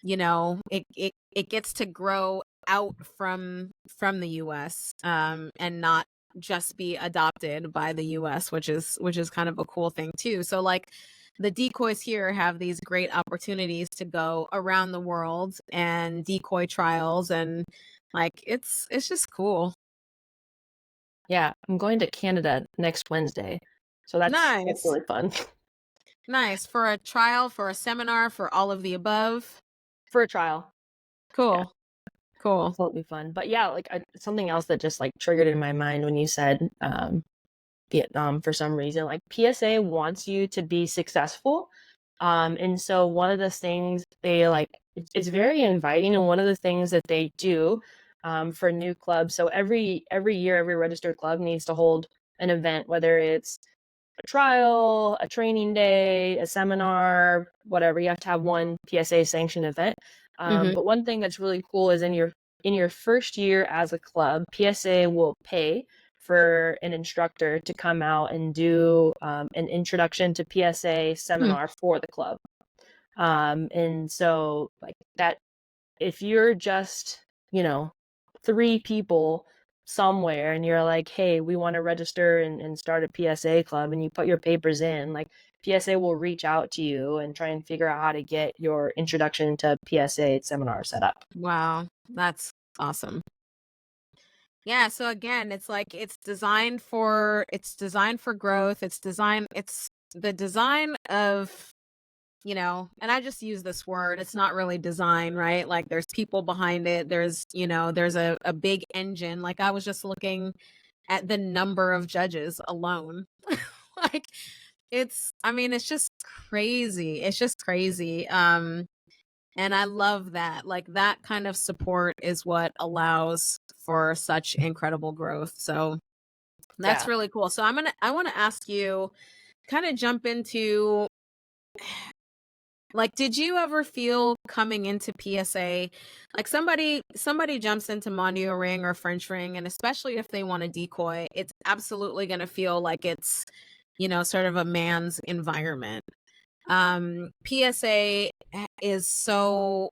A: you know, it gets to grow out from the US, and not just be adopted by the US, which is kind of a cool thing too. So like the decoys here have these great opportunities to go around the world and decoy trials, and like it's just cool.
B: Yeah, I'm going to Canada next Wednesday, so that's
A: Nice.
B: really fun.
A: Nice. For a trial, for a seminar, for all of the above.
B: For a trial. Yeah,
A: Cool. Cool.
B: so it'll be fun. But yeah, like something else that just like triggered in my mind when you said Vietnam for some reason. Like PSA wants you to be successful. And so one of the things they like, it's very inviting. And one of the things that they do for new clubs. So every year, every registered club needs to hold an event, whether it's a trial, a training day, a seminar, whatever. You have to have one PSA sanctioned event.
A: Mm-hmm.
B: But one thing that's really cool is in your first year as a club, PSA will pay for an instructor to come out and do an introduction to PSA seminar for the club. And so like that, if you're just, you know, 3 people somewhere and you're like, hey, we want to register and start a PSA club, and you put your papers in, like PSA will reach out to you and try and figure out how to get your introduction to PSA seminar set up.
A: Wow. That's awesome. Yeah, so again, it's like it's designed for growth. It's the design of, you know, and I just use this word. It's not really design, right? Like there's people behind it. There's, you know, there's a big engine. Like I was just looking at the number of judges alone. Like I mean, it's just crazy. It's just crazy. And I love that. Like that kind of support is what allows for such incredible growth. So that's
B: Yeah.
A: really cool. So I want to ask you, kind of jump into, like, did you ever feel coming into PSA, like somebody jumps into Mondioring or French ring, and especially if they want to decoy, it's absolutely going to feel like it's, you know, sort of a man's environment. PSA has so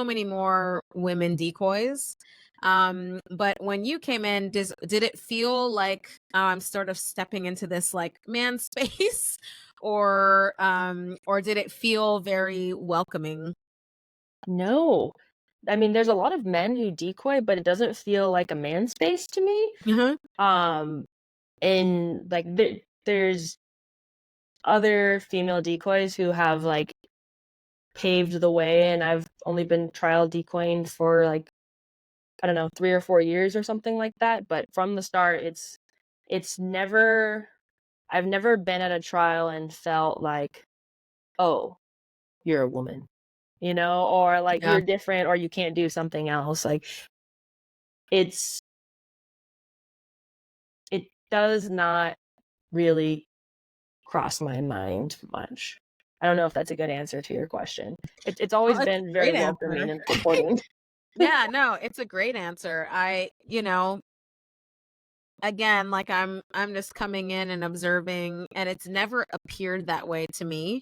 A: many more women decoys. But when you came in, did it feel like I'm sort of stepping into this like man space, or did it feel very welcoming?
B: No. I mean, there's a lot of men who decoy, but it doesn't feel like a man space to me.
A: Uh-huh.
B: Um, and like there's other female decoys who have like paved the way, and I've only been trial decoying for like, I don't know, 3 or 4 years or something like that. But from the start, it's never, I've never been at a trial and felt like, oh, you're a woman, you know, or like
A: Yeah.
B: you're different or you can't do something else. Like it's it does not really cross my mind much. I don't know if that's a good answer to your question. It's
A: Well,
B: always
A: it's
B: been
A: a
B: very
A: great
B: welcoming
A: answer.
B: and supporting.
A: Yeah, no, it's a great answer. You know, again, like I'm just coming in and observing, and it's never appeared that way to me.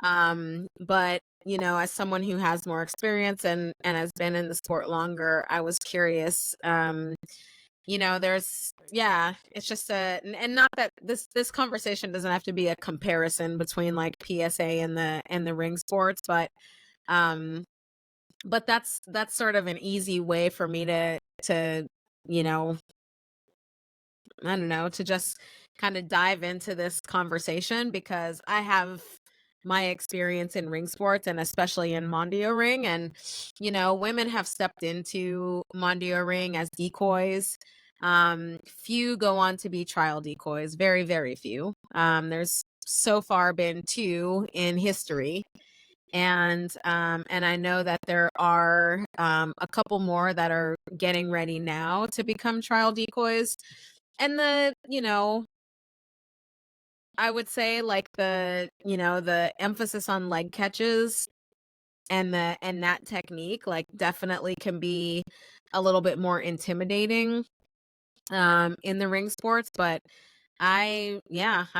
A: But you know, as someone who has more experience and has been in the sport longer, I was curious. You know, yeah, it's just and not that this conversation doesn't have to be a comparison between like PSA and the ring sports, um but that's sort of an easy way for me to, you know, I don't know, to just kind of dive into this conversation, because I have my experience in ring sports, and especially in Mondioring, and you know, women have stepped into Mondioring as decoys. Few go on to be trial decoys, very very few. There's so far been 2 in history, and I know that there are a couple more that are getting ready now to become trial decoys. And you know, I would say like you know, the emphasis on leg catches and that technique like definitely can be a little bit more intimidating in the ring sports, but I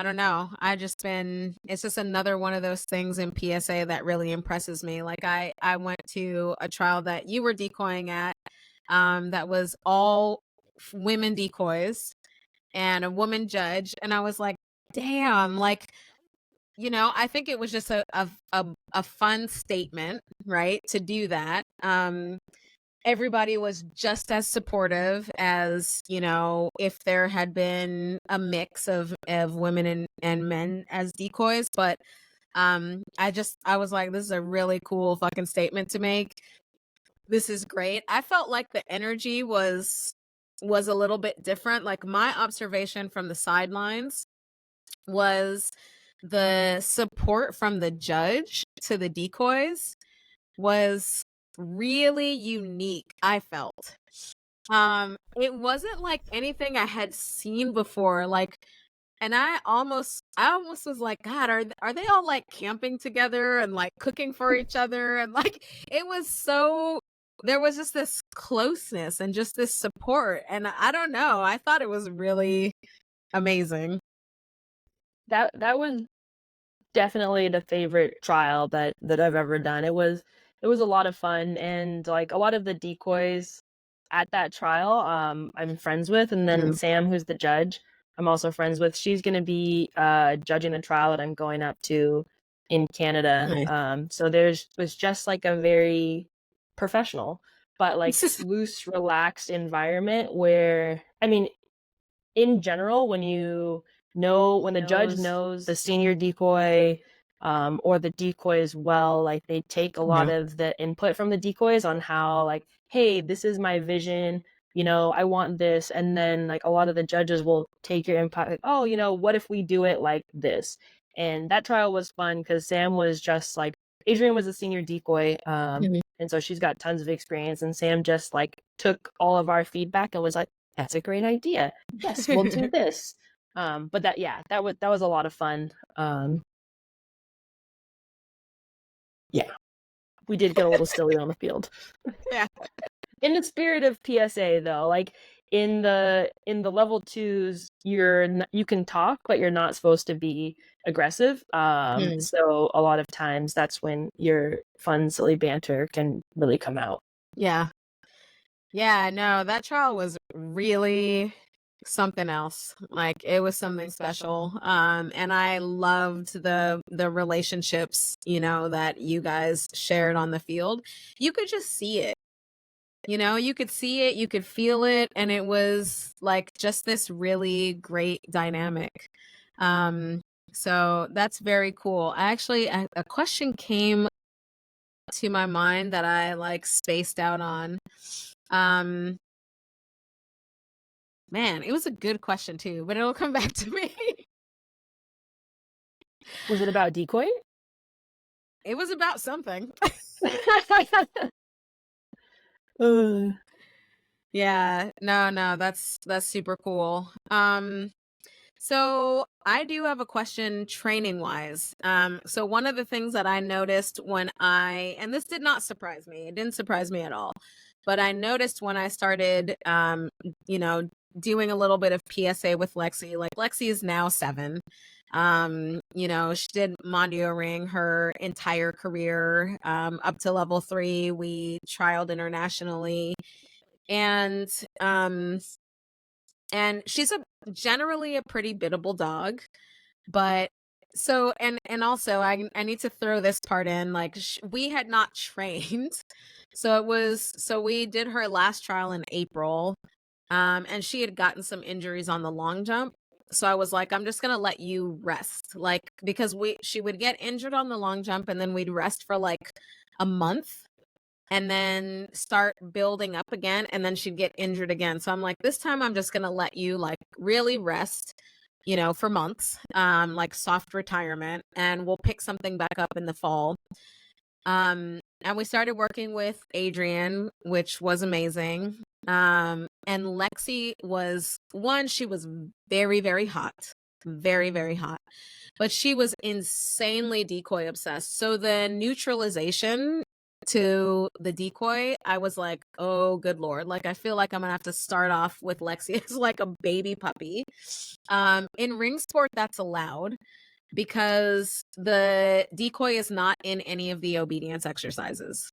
A: don't know. It's just another one of those things in PSA that really impresses me. Like I went to a trial that you were decoying at, that was all women decoys and a woman judge. And I was like, damn, like, I think it was just a fun statement, right? To do that. Everybody was just as supportive as, if there had been a mix of women and men as decoys. But I was like, this is a really cool fucking statement to make. This is great. I felt like the energy was a little bit different. Like my observation from the sidelines was the support from the judge to the decoys was really unique, I felt. It wasn't like anything I had seen before. Like, and I almost was like, God, are they all like camping together and like cooking for each other? And like, it was so, there was just this closeness and just this support. And I don't know, I thought it was really amazing.
B: That was definitely the favorite trial that I've ever done. It was a lot of fun, and like a lot of the decoys at that trial, I'm friends with, and then
A: Mm.
B: Sam, who's the judge, I'm also friends with. She's gonna be judging the trial that I'm going up to in Canada.
A: Nice.
B: So was just like a very professional, but like loose, relaxed environment where, I mean, in general, when the judge knows the senior decoy, or the decoy as well, like they take a lot
A: Yeah.
B: of the input from the decoys on how, like, hey, this is my vision, I want this. And then like a lot of the judges will take your input, like, oh, what if we do it like this? And that trial was fun because Sam was just like, Adrienne was a senior decoy,
A: Mhm.
B: and so she's got tons of experience, and Sam just like took all of our feedback and was like, that's a great idea. Yes, we'll do this. But that was a lot of fun. Yeah, we did get a little silly on the field.
A: Yeah.
B: In the spirit of PSA, though, like in the level 2s, you can talk, but you're not supposed to be aggressive.
A: Mm.
B: So a lot of times that's when your fun, silly banter can really come out.
A: Yeah. Yeah, no, that trial was really something else. Like it was something special. And I loved the relationships, that you guys shared on the field. You could just see it. You could see it, you could feel it, and it was like just this really great dynamic. Um, so that's very cool. A question came to my mind that I like spaced out on. Um, Man, it was a good question too, but it'll come back to me.
B: Was it about decoy?
A: It was about something.
B: Uh,
A: Yeah, no, that's super cool. So I do have a question training wise. So one of the things that I noticed and this did not surprise me, it didn't surprise me at all, but I noticed when I started, you know, doing a little bit of PSA with Lexi, like Lexi is now 7. She did Mondioring her entire career, up to level 3. We trialed internationally, and um, and she's generally a pretty biddable dog, but and also I need to throw this part in, like we had not trained. So we did her last trial in April, and she had gotten some injuries on the long jump. So I was like, I'm just gonna let you rest, like, because she would get injured on the long jump and then we'd rest for like a month and then start building up again, and then she'd get injured again. So I'm like, this time I'm just gonna let you like really rest, for months, like soft retirement, and we'll pick something back up in the fall. And we started working with Adrienne, which was amazing. And Lexi she was very, very hot, very, very hot, but she was insanely decoy obsessed. So the neutralization to the decoy, I was like, oh, good Lord. Like, I feel like I'm gonna have to start off with Lexi as like a baby puppy. In ring sport, that's allowed because the decoy is not in any of the obedience exercises,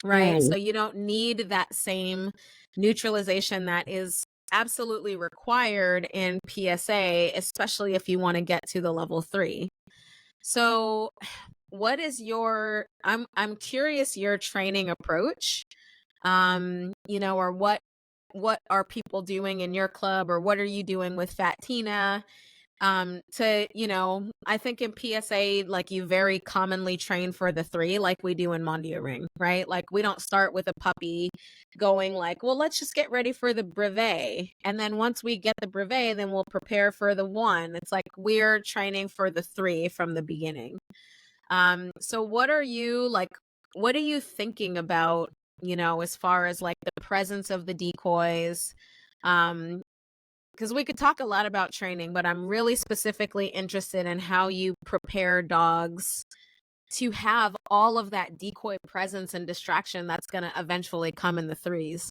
A: right?
B: Mm.
A: So you don't need that same neutralization that is absolutely required in PSA, especially if you want to get to the level 3. So what is I'm curious your training approach, or what are people doing in your club, or what are you doing with Fat Tina? I think in PSA, like, you very commonly train for the 3, like we do in Mondioring, right? Like, we don't start with a puppy going like, well, let's just get ready for the brevet. And then once we get the brevet, then we'll prepare for the 1. It's like we're training for the 3 from the beginning. So what are you thinking about, as far as like the presence of the decoys? Because we could talk a lot about training, but I'm really specifically interested in how you prepare dogs to have all of that decoy presence and distraction that's going to eventually come in the 3s.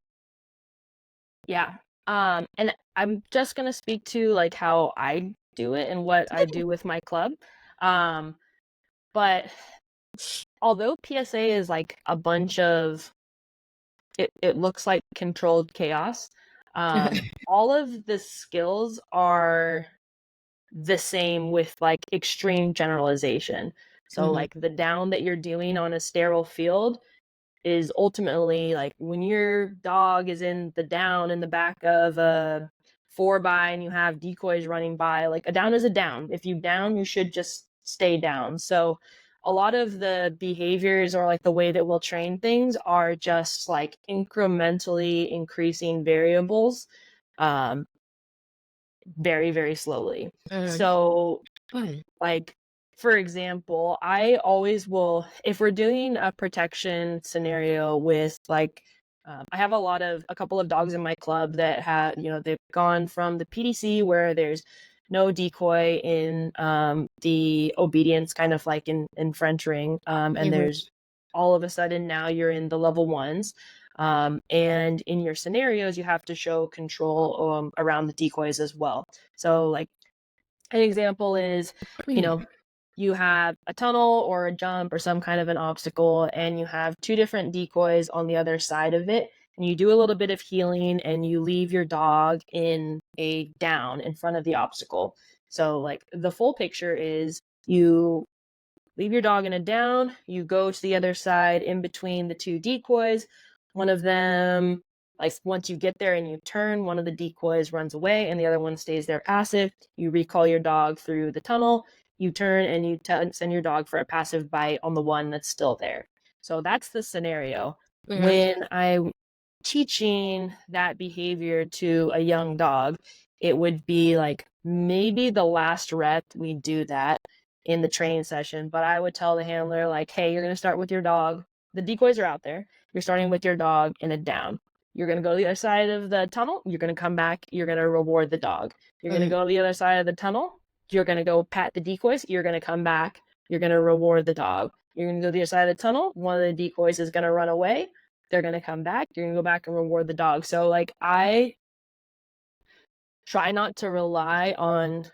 B: Yeah. And I'm just gonna speak to like how I do it and what I do with my club. But although PSA is like a bunch of it looks like controlled chaos, all of the skills are the same with like extreme generalization. So
A: Mhm.
B: like the down that you're doing on a sterile field is ultimately like when your dog is in the down in the back of a 4x and you have decoys running by, like a down is a down. If you down, you should just stay down. So a lot of the behaviors or like the way that we'll train things are just like incrementally increasing variables, um, very, very slowly. So like, for example, I always will, if we're doing a protection scenario with like, I have a couple of dogs in my club that have, they've gone from the PDC where there's no decoy in the obedience, kind of like in French ring. And
A: Mhm.
B: there's all of a sudden now you're in the level 1s. And in your scenarios, you have to show control around the decoys as well. So like, an example is, you have a tunnel or a jump or some kind of an obstacle, and you have 2 different decoys on the other side of it, and you do a little bit of healing, and you leave your dog in a down in front of the obstacle. So, like, the full picture is you leave your dog in a down, you go to the other side in between the 2 decoys. One of them, like once you get there and you turn, one of the decoys runs away and the other one stays there passive. You recall your dog through the tunnel, you turn and you send your dog for a passive bite on the one that's still there. So that's the scenario.
A: Mhm.
B: When I'm teaching that behavior to a young dog, it would be like maybe the last rep we do that in the training session, but I would tell the handler, like, hey, you're going to start with your dog. The decoys are out there. You're starting with your dog in a down. You're going to go to the other side of the tunnel. You're going to come back. You're going to reward the dog. You're going to go to the other side of the tunnel. You're going to go pat the decoys. You're going to come back. You're going to reward the dog. You're going to go to the other side of the tunnel. One of the decoys is going to run away. They're going to come back. You're going to go back and reward the dog. So, like, I try not to rely on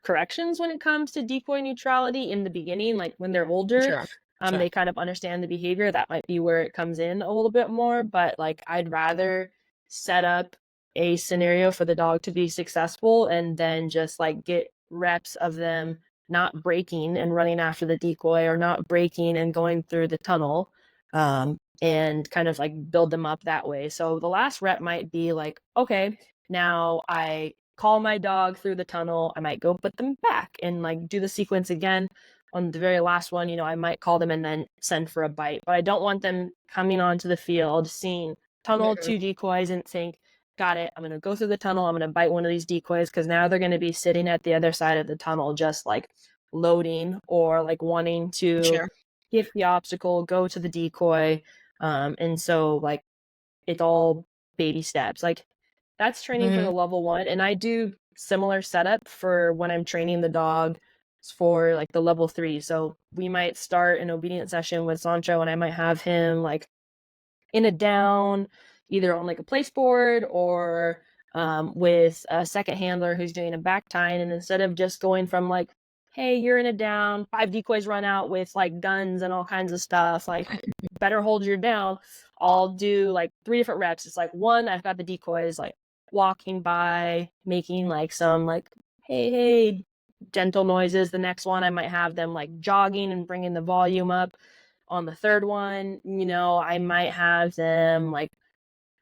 B: corrections when it comes to decoy neutrality in the beginning. Like when they're older,
A: Sure. Sure.
B: they kind of understand the behavior. That might be where it comes in a little bit more, but like I'd rather set up a scenario for the dog to be successful and then just like get reps of them not breaking and running after the decoy or not breaking and going through the tunnel, and kind of like build them up that way. So the last rep might be like, okay, now I call my dog through the tunnel. I might go put them back and like do the sequence again. On the very last one, I might call them and then send for a bite. But I don't want them coming onto the field, seeing tunnel, 2 decoys, and think, got it, I'm going to go through the tunnel. I'm going to bite one of these decoys, because now they're going to be sitting at the other side of the tunnel, just like loading or like wanting to
A: Sure.
B: hit the obstacle, go to the decoy. And so like it's all baby steps. Like that's training for the level 1. And I do similar setup for when I'm training the dog for like the level 3. So we might start an obedience session with Sancho, and I might have him like in a down, either on like a place board or with a second handler who's doing a back tying. And instead of just going from like, hey, you're in a down, 5 decoys run out with like guns and all kinds of stuff, like better hold your down, I'll do like 3 different reps. It's like, 1, I've got the decoys like walking by, making like some like, hey, gentle noises. The next one, I might have them like jogging and bringing the volume up. On the 3rd one, I might have them like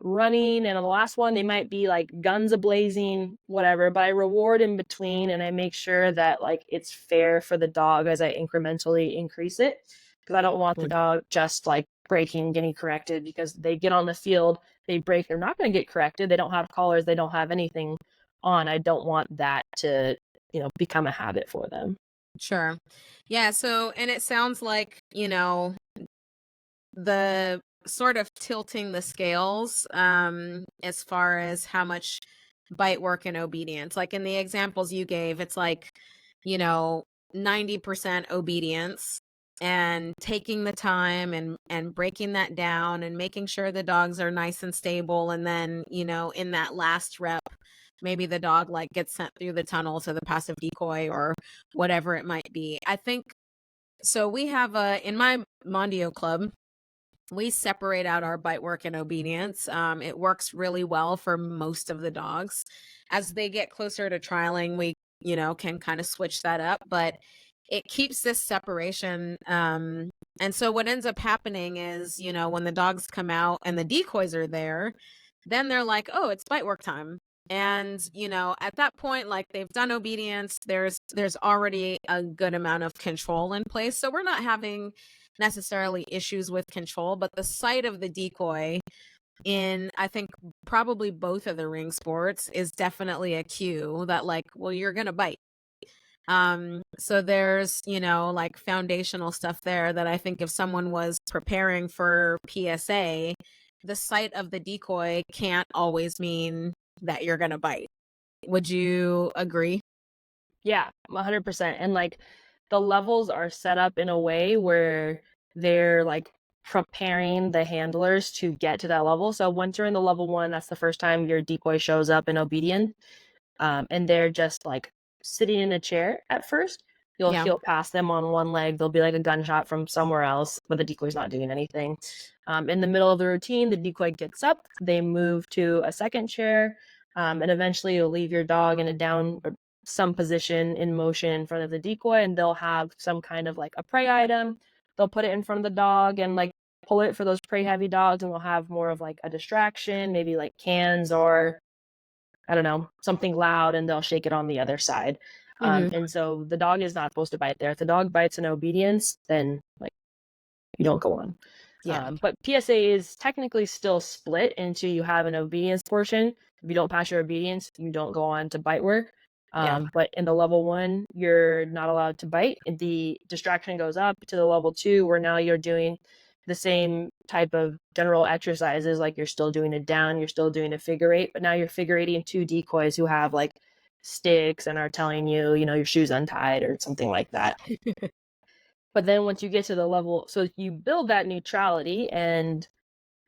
B: running, and on the last one, they might be like guns a-blazing, whatever, but I reward in between, and I make sure that like it's fair for the dog as I incrementally increase it, because I don't want the dog just like breaking, getting corrected, because they get on the field, they break, they're not going to get corrected, they don't have collars, they don't have anything on. I don't want that to become a habit for them.
A: Sure. Yeah. So, and it sounds like, the sort of tilting the scales as far as how much bite work and obedience. Like in the examples you gave, it's like, 90% obedience and taking the time and breaking that down and making sure the dogs are nice and stable. And then, in that last rep, maybe the dog like gets sent through the tunnel to the passive decoy or whatever it might be. I think so. We have in my Mondio club, we separate out our bite work and obedience. It works really well for most of the dogs. As they get closer to trialing, we, can kind of switch that up, but it keeps this separation. And so what ends up happening is, when the dogs come out and the decoys are there, then they're like, oh, it's bite work time. And, at that point, like they've done obedience, there's already a good amount of control in place. So we're not having necessarily issues with control, but the sight of the decoy in, I think, probably both of the ring sports is definitely a cue that like, well, you're going to bite. So there's, like foundational stuff there that I think if someone was preparing for PSA, the sight of the decoy can't always mean that you're going to bite. Would you agree?
B: Yeah, 100%. And like the levels are set up in a way where they're like preparing the handlers to get to that level. So once you're in the level 1, that's the first time your decoy shows up in obedient. And they're just like sitting in a chair at first. You'll
A: Yeah.
B: heal past them on one leg. They'll be like a gunshot from somewhere else, but the decoy's not doing anything. In the middle of the routine, the decoy gets up. They move to a second chair, and eventually you'll leave your dog in a down or some position in motion in front of the decoy, and they'll have some kind of like a prey item. They'll put it in front of the dog and like pull it for those prey heavy dogs, and they'll have more of like a distraction, maybe like cans or I don't know, something loud, and they'll shake it on the other side. And so the dog is not supposed to bite there. If the dog bites in obedience, then like you don't go on.
A: Yeah.
B: But PSA is technically still split into you have an obedience portion. If you don't pass your obedience, you don't go on to bite work.
A: Yeah.
B: But in the level 1, you're not allowed to bite. The distraction goes up to the level 2, where now you're doing the same type of general exercises, like you're still doing a down, you're still doing a figure 8, but now you're figure 8ing 2 decoys who have like sticks and are telling you, your shoe's untied or something like that. But then once you get to the level, so you build that neutrality, and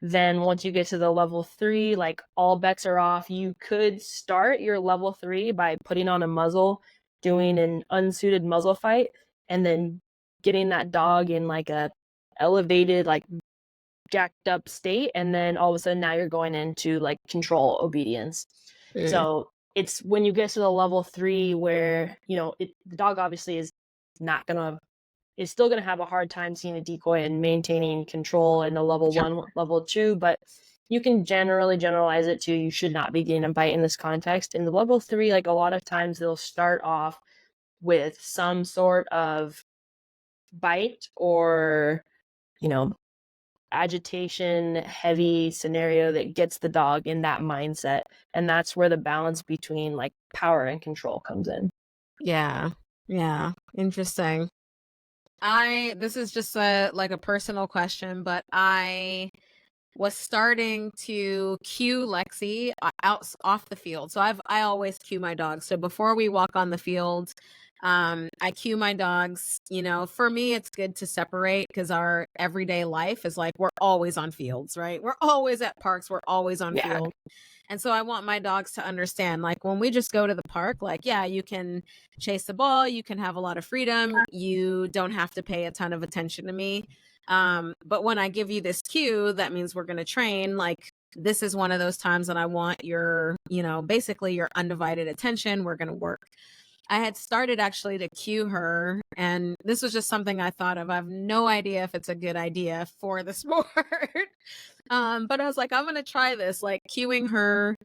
B: then once you get to the level 3, like all bets are off. You could start your level 3 by putting on a muzzle, doing an unsuited muzzle fight, and then getting that dog in like a elevated, like jacked up state, and then all of a sudden now you're going into like control obedience. So it's when you get to the level 3 where the dog obviously is still gonna have a hard time seeing a decoy and maintaining control in the level 1, level 2, but you can generalize it to you should not be getting a bite in this context. In the level 3, like a lot of times they'll start off with some sort of bite or agitation heavy scenario that gets the dog in that mindset, and that's where the balance between like power and control comes in.
A: Yeah. Interesting. This is just like a personal question, but I was starting to cue Lexi out off the field. So I always cue my dog. So before we walk on the field, I cue my dogs, for me, it's good to separate because our everyday life is like we're always on fields, right? We're always at parks, we're always on
B: Yeah.
A: field. And so I want my dogs to understand, like, when we just go to the park, like, yeah, you can chase the ball, you can have a lot of freedom, you don't have to pay a ton of attention to me. But when I give you this cue, that means we're going to train. Like, this is one of those times that I want your, basically your undivided attention. We're going to work. I had started actually to cue her, and this was just something I thought of. I have no idea if it's a good idea for the sport. But I was like, I'm gonna try this, like cueing her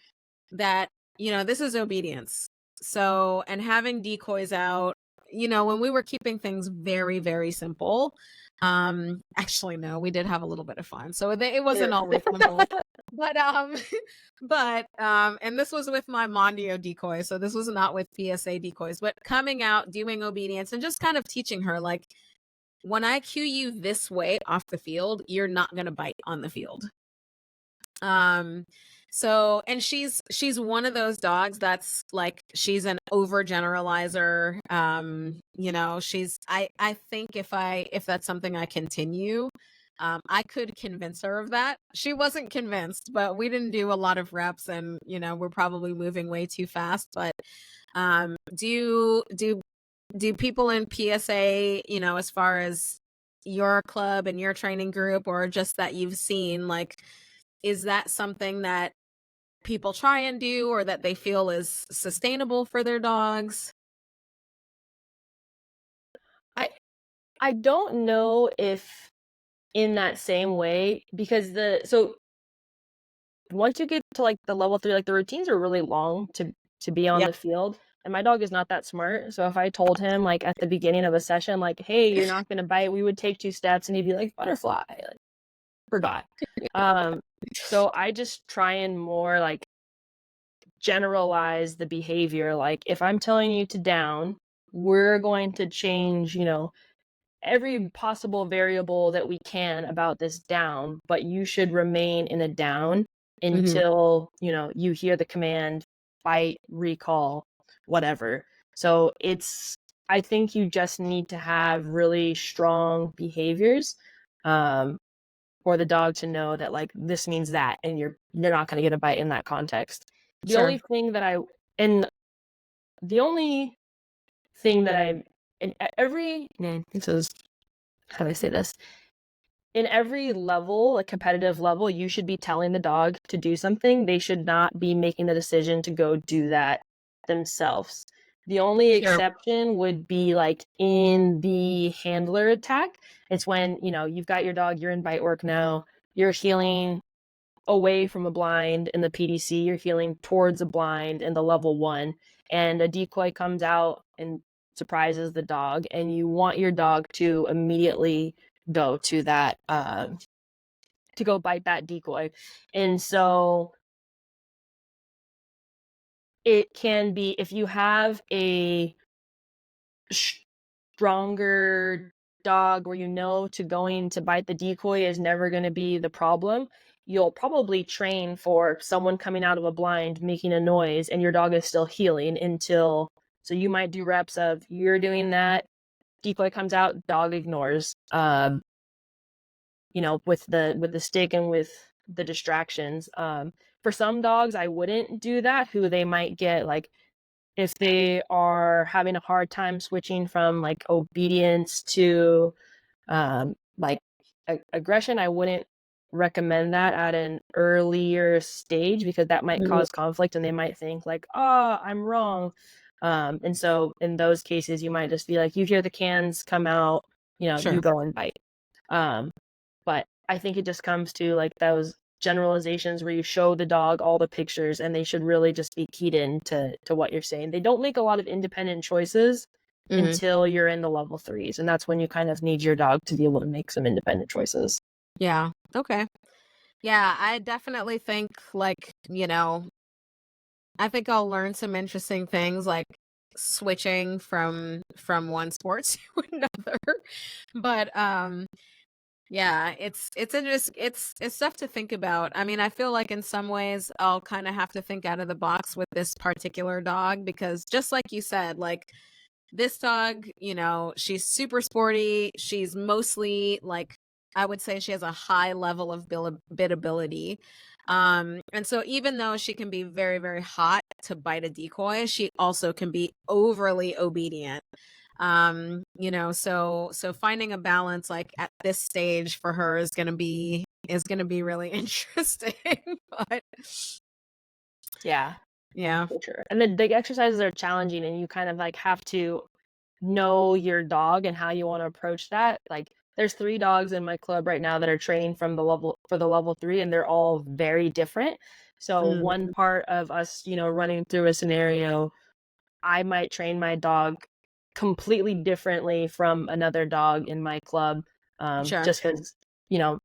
A: that, this is obedience. So, and having decoys out, when we were keeping things very, very simple. Actually, no, we did have a little bit of fun. So it wasn't always simple. But and this was with my Mondio decoy. So this was not with PSA decoys, but coming out, doing obedience, and just kind of teaching her, like, when I cue you this way off the field, you're not gonna bite on the field. So, and she's one of those dogs that's like, she's an overgeneralizer. I think if that's something I continue, I could convince her of that. She wasn't convinced, but we didn't do a lot of reps, and we're probably moving way too fast. But do people in PSA, as far as your club and your training group, or just that you've seen, like, is that something that people try and do, or that they feel is sustainable for their dogs?
B: I don't know if in that same way, because once you get to like the level 3, like the routines are really long to be on
A: Yep.
B: the field. And my dog is not that smart. So if I told him like at the beginning of a session, like, hey, you're not gonna bite, we would take 2 steps and he'd be like, butterfly, like, forgot. So I just try and more like generalize the behavior. Like if I'm telling you to down, we're going to change, every possible variable that we can about this down, but you should remain in a down
A: Mhm.
B: until, you hear the command, bite, recall, whatever. So I think you just need to have really strong behaviors for the dog to know that like this means that, and you're not going to get a bite in that context. The
A: Sure.
B: only thing that and the only thing that in every, this is, how do I say this? In every level, like competitive level, you should be telling the dog to do something. They should not be making the decision to go do that themselves. The only
A: Sure.
B: exception would be like in the handler attack. It's when, you've got your dog, you're in bite work now, you're healing away from a blind in the PDC, you're healing towards a blind in the level 1, and a decoy comes out and surprises the dog, and you want your dog to immediately go to that to go bite that decoy. And so it can be, if you have a stronger dog where to going to bite the decoy is never going to be the problem, you'll probably train for someone coming out of a blind making a noise and your dog is still healing until, so you might do reps of you're doing that, decoy comes out, dog ignores, with the stick and with the distractions. For some dogs, I wouldn't do that, who they might get like, if they are having a hard time switching from like obedience to like aggression, I wouldn't recommend that at an earlier stage, because that might
A: Mhm.
B: cause conflict and they might think like, oh, I'm wrong. And so in those cases, you might just be like, you hear the cans come out,
A: Sure.
B: you go and bite. But I think it just comes to like those generalizations where you show the dog all the pictures and they should really just be keyed in to what you're saying. They don't make a lot of independent choices
A: Mhm.
B: until you're in the level 3s, and that's when you kind of need your dog to be able to make some independent choices.
A: Yeah. Okay. Yeah, I definitely think, like, I think I'll learn some interesting things, like switching from one sport to another. But yeah, it's stuff to think about. I mean, I feel like in some ways I'll kind of have to think out of the box with this particular dog, because just like you said, like, this dog, she's super sporty. She's mostly like, I would say she has a high level of biddability. And so even though she can be very, very hot to bite a decoy, she also can be overly obedient. So finding a balance like at this stage for her is gonna be really interesting. But
B: Yeah,
A: yeah.
B: for sure. And the exercises are challenging, and you kind of like have to know your dog and how you want to approach that. Like there's 3 dogs in my club right now that are training from the level 3, and they're all very different. So
A: Mm,
B: one part of us, running through a scenario, I might train my dog completely differently from another dog in my club,
A: sure.
B: just because you know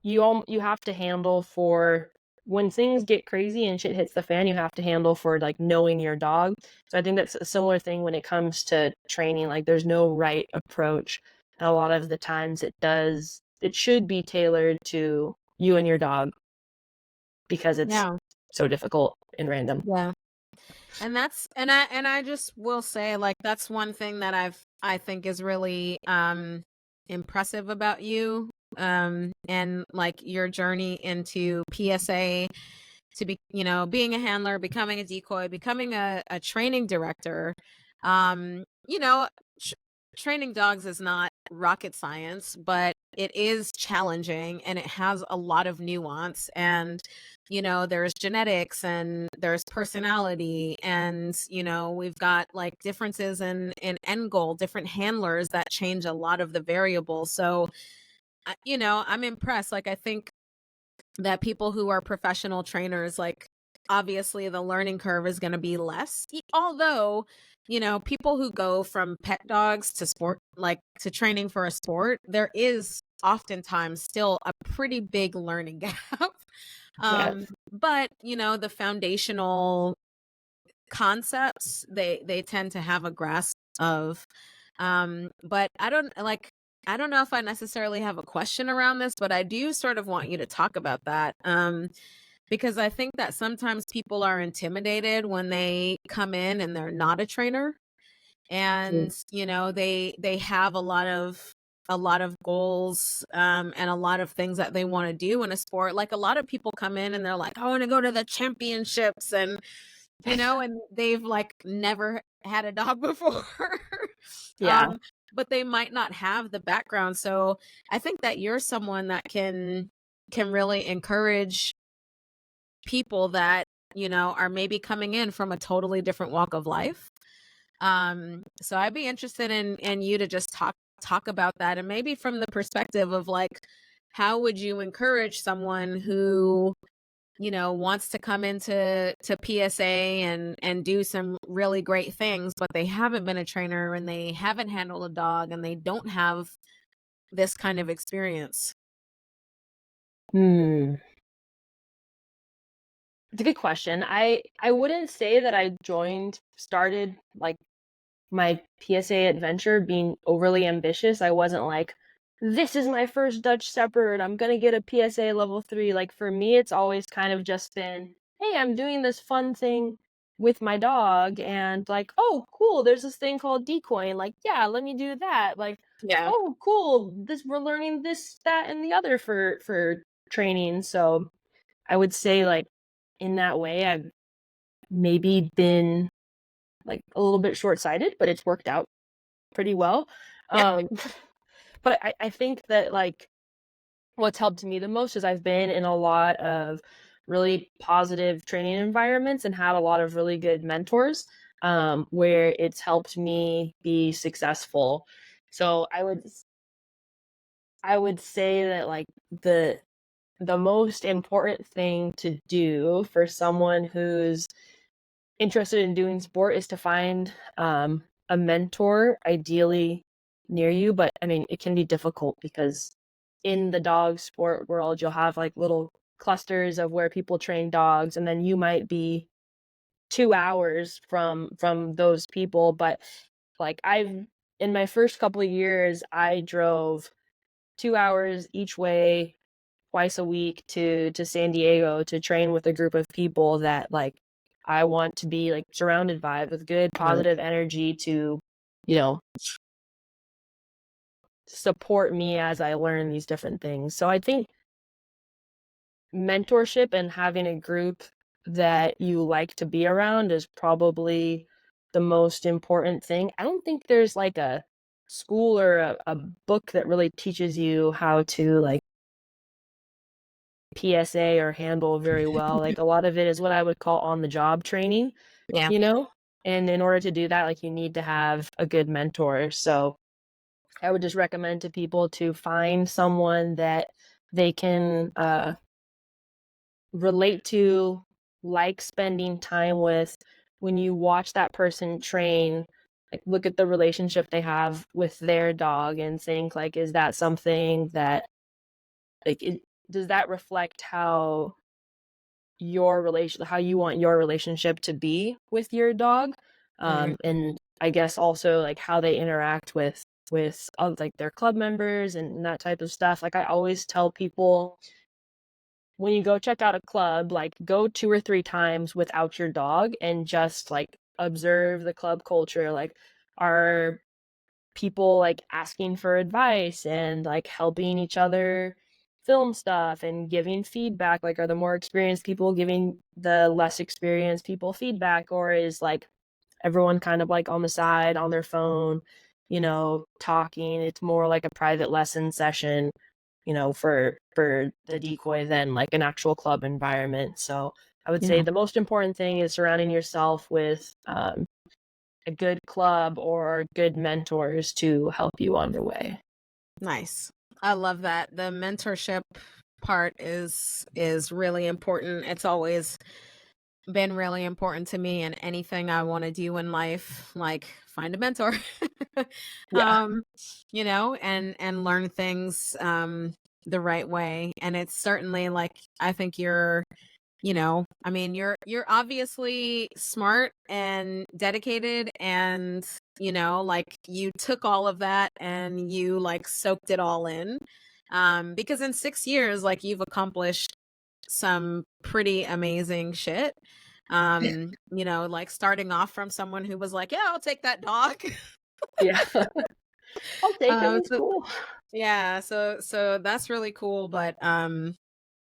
B: you have to handle for when things get crazy and shit hits the fan. You have to handle for like knowing your dog. So I think that's a similar thing when it comes to training. Like there's no right approach, and a lot of the times it should be tailored to you and your dog because it's
A: Yeah.
B: so difficult and random.
A: Yeah. And I just will say, like, that's one thing that I think is really impressive about you, and like your journey into PSA, to be, being a handler, becoming a decoy, becoming a training director. um you know tr- Training dogs is not rocket science, but it is challenging, and it has a lot of nuance. And there's genetics, and there's personality, and we've got like differences in end goal, different handlers that change a lot of the variables. So I'm impressed. Like, I think that people who are professional trainers, like, obviously the learning curve is going to be less. Although, people who go from pet dogs to sport, like to training for a sport, there is oftentimes still a pretty big learning gap.
B: Yeah.
A: But the foundational concepts, they tend to have a grasp of. But I don't know if I necessarily have a question around this, but I do sort of want you to talk about that. Because I think that sometimes people are intimidated when they come in and they're not a trainer,
B: Mm.
A: and they have a lot of goals, and a lot of things that they want to do in a sport. Like, a lot of people come in and they're like, I want to go to the championships, and they've like never had a dog before.
B: Yeah.
A: um but they might not have the background. So I think that you're someone that can really encourage people that are maybe coming in from a totally different walk of life. So I'd be interested in you to just talk about that, and maybe from the perspective of like, how would you encourage someone who wants to come into PSA and do some really great things, but they haven't been a trainer, and they haven't handled a dog, and they don't have this kind of experience.
B: Hmm. It's a good question. I wouldn't say that I started like my PSA adventure being overly ambitious. I wasn't like, this is my first Dutch Shepherd. I'm gonna get a PSA level 3. Like for me, it's always kind of just been, hey, I'm doing this fun thing with my dog, and like, oh, cool, there's this thing called decoying. Like, yeah, let me do that. Like,
A: Yeah.
B: oh, cool, this we're learning this, that, and the other for training. So I would say like in that way, I've maybe been like a little bit short-sighted, but it's worked out pretty well.
A: Yeah.
B: Um, but I think that like what's helped me the most is I've been in a lot of really positive training environments and had a lot of really good mentors, where it's helped me be successful. So I would say that like the most important thing to do for someone who's interested in doing sport is to find a mentor, ideally near you. But I mean, it can be difficult because in the dog sport world, you'll have like little clusters of where people train dogs, and then you might be 2 hours from those people. But like I've in my first couple of years, I drove 2 hours each way twice a week to San Diego to train with a group of people that like I want to be like surrounded by with good
A: Right.
B: positive energy to you know, support me as I learn these different things. So I think mentorship and having a group that you like to be around is probably the most important thing. I don't think there's like a school or a book that really teaches you how to like PSA or handle very well. Like a lot of it is what I would call on the job training,
A: Yeah.
B: you know? And in order to do that, like you need to have a good mentor. So I would just recommend to people to find someone that they can relate to, like spending time with. When you watch that person train, like look at the relationship they have with their dog and think like, is that something that does that reflect how how you want your relationship to be with your dog? And I guess also like how they interact with like their club members and that type of stuff. Like I always tell people, when you go check out a club, like go 2 or 3 times without your dog and just like observe the club culture. Like, are people like asking for advice and like helping each other film stuff and giving feedback? Like, are the more experienced people giving the less experienced people feedback, or is like everyone kind of like on the side on their phone, talking? It's more like a private lesson session, for the decoy than like an actual club environment. So I would say the most important thing is surrounding yourself with a good club or good mentors to help you on your way.
A: Nice. I love that. The mentorship part is really important. It's always been really important to me, and anything I want to do in life, like find a mentor.
B: Yeah.
A: And learn things the right way. And it's certainly like, I think you're you're obviously smart and dedicated, and like you took all of that and you like soaked it all in, because in 6 years like you've accomplished some pretty amazing shit. Like starting off from someone who was like, yeah, I'll take that dog.
B: Yeah. I'll take it. It's
A: So
B: cool.
A: yeah, so that's really cool. But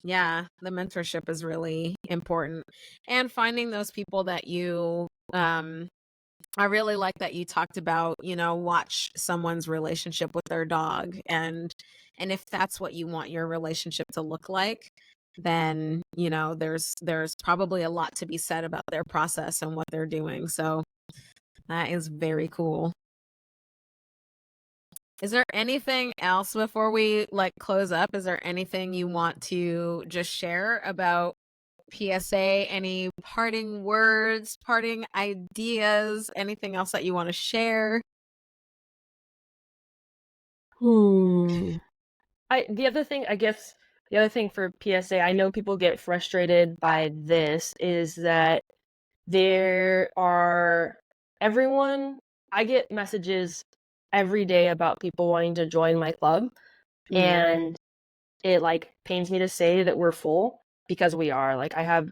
A: yeah, the mentorship is really important. And finding those people that you I really like that you talked about, watch someone's relationship with their dog, and if that's what you want your relationship to look like, then, there's probably a lot to be said about their process and what they're doing. So that is very cool. Is there anything else before we like close up? Is there anything you want to just share about PSA? Any parting words, parting ideas, anything else that you want to share?
B: The other thing for PSA, I know people get frustrated by this, is that there are everyone I get messages every day about people wanting to join my club, and it like pains me to say that we're full, because we are. Like, I have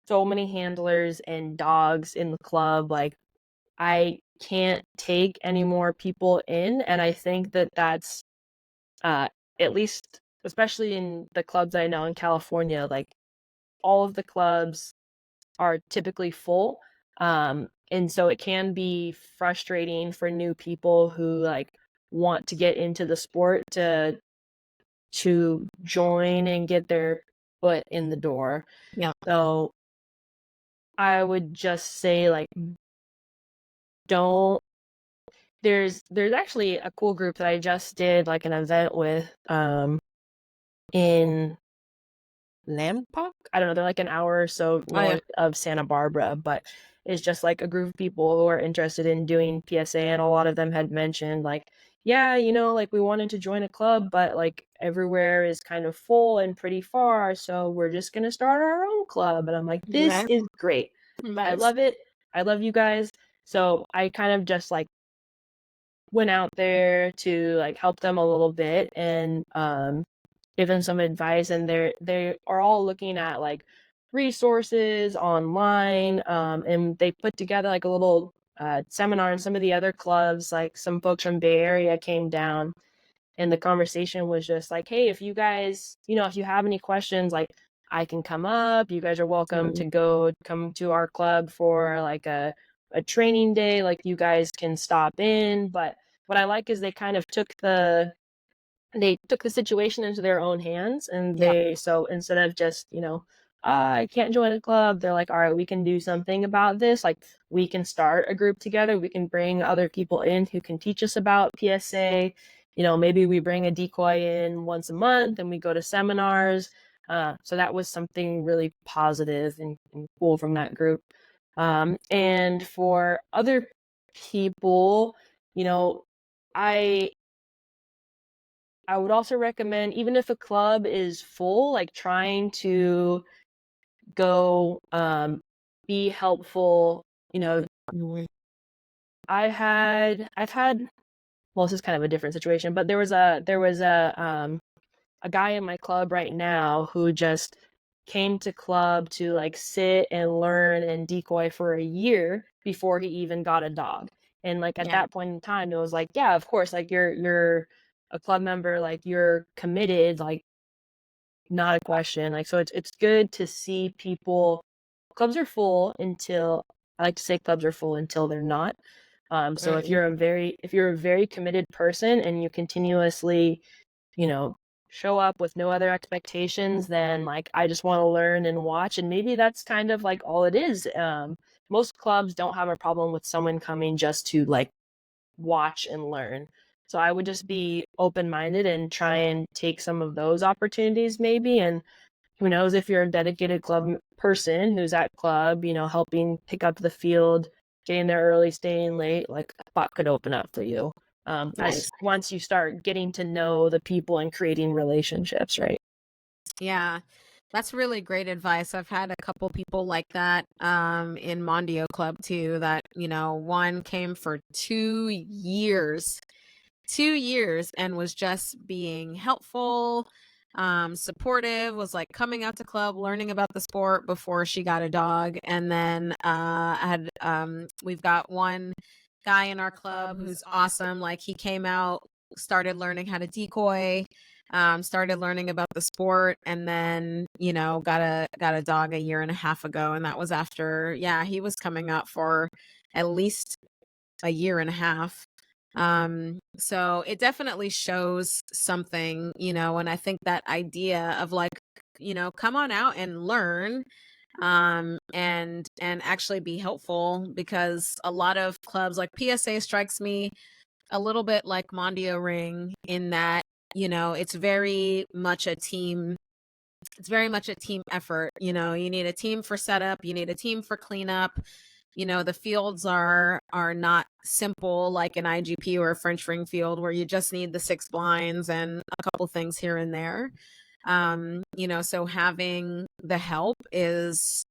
B: so many handlers and dogs in the club. Like, I can't take any more people in, and I think that that's at least, especially in the clubs I know in California, like all of the clubs are typically full. And so it can be frustrating for new people who like want to get into the sport to join and get their foot in the door.
A: Yeah.
B: So I would just say, like, don't there's actually a cool group that I just did like an event with in Lambok. I don't know, they're like an hour or so north of Santa Barbara, but it's just like a group of people who are interested in doing PSA, and a lot of them had mentioned like, yeah, like we wanted to join a club, but like everywhere is kind of full and pretty far, so we're just gonna start our own club. And I'm like, this is great. I love it. I love you guys. So I kind of just like went out there to like help them a little bit and give them some advice, and they are all looking at like resources online, and they put together like a little seminar, and some of the other clubs, like some folks from Bay Area came down, and the conversation was just like, hey, if you guys, if you have any questions, like I can come up. You guys are welcome to come to our club for like a training day. Like you guys can stop in. But what I like is they kind of took the situation into their own hands, and so instead of just, I can't join a club, they're like, all right, we can do something about this. Like we can start a group together. We can bring other people in who can teach us about PSA. Maybe we bring a decoy in once a month and we go to seminars. So that was something really positive and cool from that group. And for other people, I would also recommend, even if a club is full, like trying to go be helpful. I've had well, this is kind of a different situation, but there was a guy in my club right now who just came to club to like sit and learn and decoy for a year before he even got a dog. And like at that point in time, it was like, yeah, of course, like you're a club member, like you're committed, like not a question. Like, so it's good to see people. Clubs are full until, I like to say clubs are full until they're not. So if you're a very committed person and you continuously, show up with no other expectations, then like I just want to learn and watch, and maybe that's kind of like all it is. Most clubs don't have a problem with someone coming just to like watch and learn. So I would just be open-minded and try and take some of those opportunities maybe. And who knows, if you're a dedicated club person who's at club, helping pick up the field, getting there early, staying late, like a spot could open up for you. As once you start getting to know the people and creating relationships, right?
A: Yeah, that's really great advice. I've had a couple people like that in Mondio Club too, that, one came for 2 years, 2 years, and was just being helpful, supportive, was like coming out to club, learning about the sport before she got a dog. And then we've got one guy in our club who's awesome. Like he came out, started learning how to decoy, started learning about the sport, and then got a dog a year and a half ago, and that was after he was coming up for at least a year and a half. So it definitely shows something, and I think that idea of like, come on out and learn, and actually be helpful, because a lot of clubs, like PSA strikes me a little bit like Mondioring, in that it's very much a team. It's very much a team effort. You need a team for setup, you need a team for cleanup. The fields are not simple like an IGP or a French ring field, where you just need the 6 blinds and a couple things here and there. So having the help is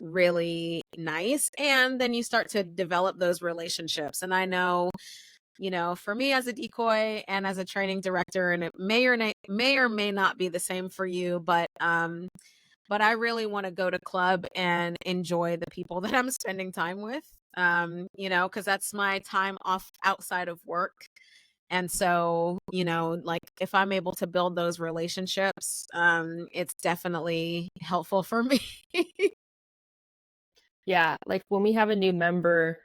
A: really nice, and then you start to develop those relationships. And I know, for me as a decoy and as a training director, and it may or may not be the same for you, but I really want to go to club and enjoy the people that I'm spending time with, because that's my time off outside of work. And so, like if I'm able to build those relationships, it's definitely helpful for me.
B: Yeah, like when we have a new member,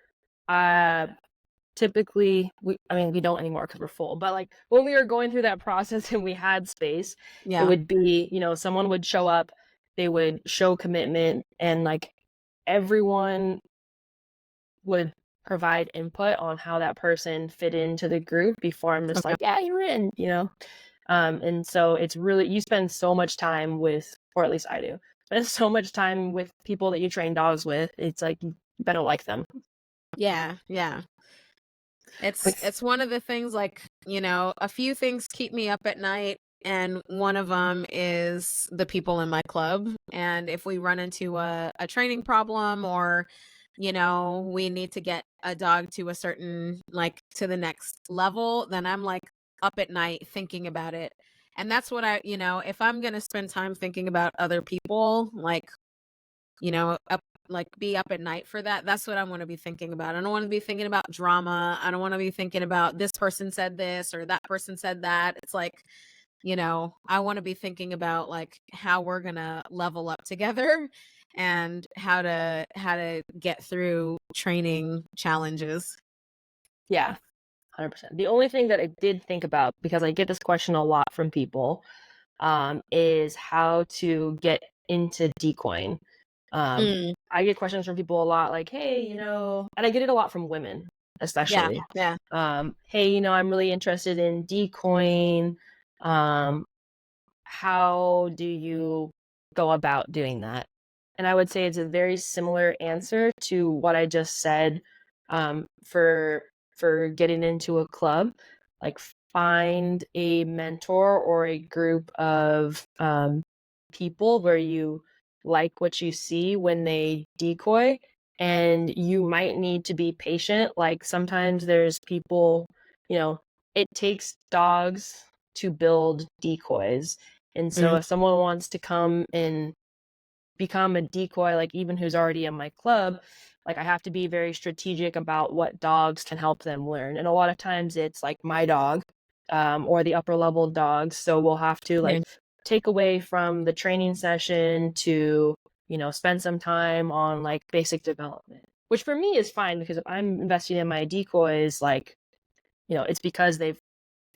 B: typically we don't anymore because we're full, but like when we were going through that process and we had space, it would be, someone would show up, they would show commitment, and like everyone would provide input on how that person fit into the group before I'm just like, yeah, you're in, and so it's really, you spend so much time with, or at least I do, spend so much time with people that you train dogs with. It's like, you better like them.
A: Yeah. It's one of the things, like, a few things keep me up at night, and one of them is the people in my club. And if we run into a training problem, or we need to get a dog to a certain, like, to the next level, then I'm like up at night thinking about it. And that's what if I'm going to spend time thinking about other people, like, like be up at night for that. That's what I want to be thinking about. I don't want to be thinking about drama. I don't want to be thinking about this person said this or that person said that. It's like, I want to be thinking about like how we're going to level up together and how to get through training challenges.
B: Yeah, 100%. The only thing that I did think about, because I get this question a lot from people, is how to get into decoying. I get questions from people a lot like, hey, and I get it a lot from women, especially.
A: Yeah.
B: Hey, I'm really interested in decoying. How do you go about doing that? And I would say it's a very similar answer to what I just said, for getting into a club. Like, find a mentor or a group of people where you like what you see when they decoy, and you might need to be patient. Like, sometimes there's people, it takes dogs to build decoys. And so if someone wants to come and become a decoy, like even who's already in my club, like I have to be very strategic about what dogs can help them learn. And a lot of times it's like my dog, or the upper level dogs. So we'll have to like take away from the training session to, spend some time on like basic development, which for me is fine, because if I'm investing in my decoys, like, it's because they've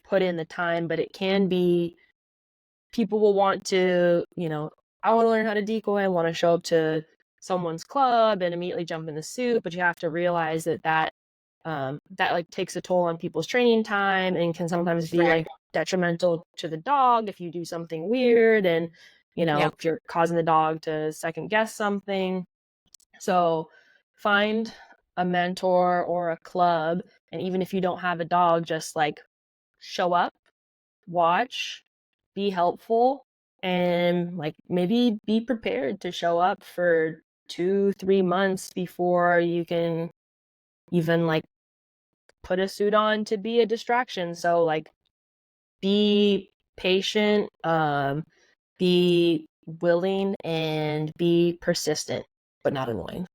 B: put in the time. But it can be, people will want to, I want to learn how to decoy. I want to show up to someone's club and immediately jump in the suit. But you have to realize that like takes a toll on people's training time and can sometimes be like detrimental to the dog if you do something weird, and if you're causing the dog to second guess something. So find a mentor or a club, and even if you don't have a dog, just like show up, watch, be helpful, and like maybe be prepared to show up for 2-3 months before you can even like put a suit on to be a distraction. So like, be patient, be willing, and be persistent, but not annoying.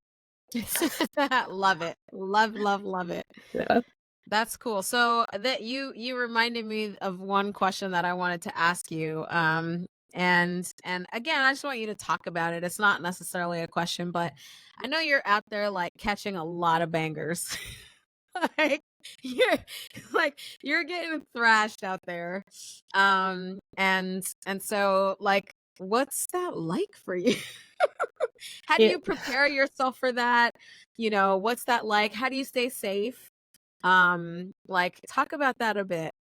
A: Love it. Love it.
B: Yeah.
A: That's cool. So that you reminded me of one question that I wanted to ask you. And again, I just want you to talk about it. It's not necessarily a question, but I know you're out there like catching a lot of bangers. like you're you're getting thrashed out there. And so like what's that like for you? How do
B: Yeah.
A: you prepare yourself for that? What's that like? How do you stay safe? Like talk about that a bit.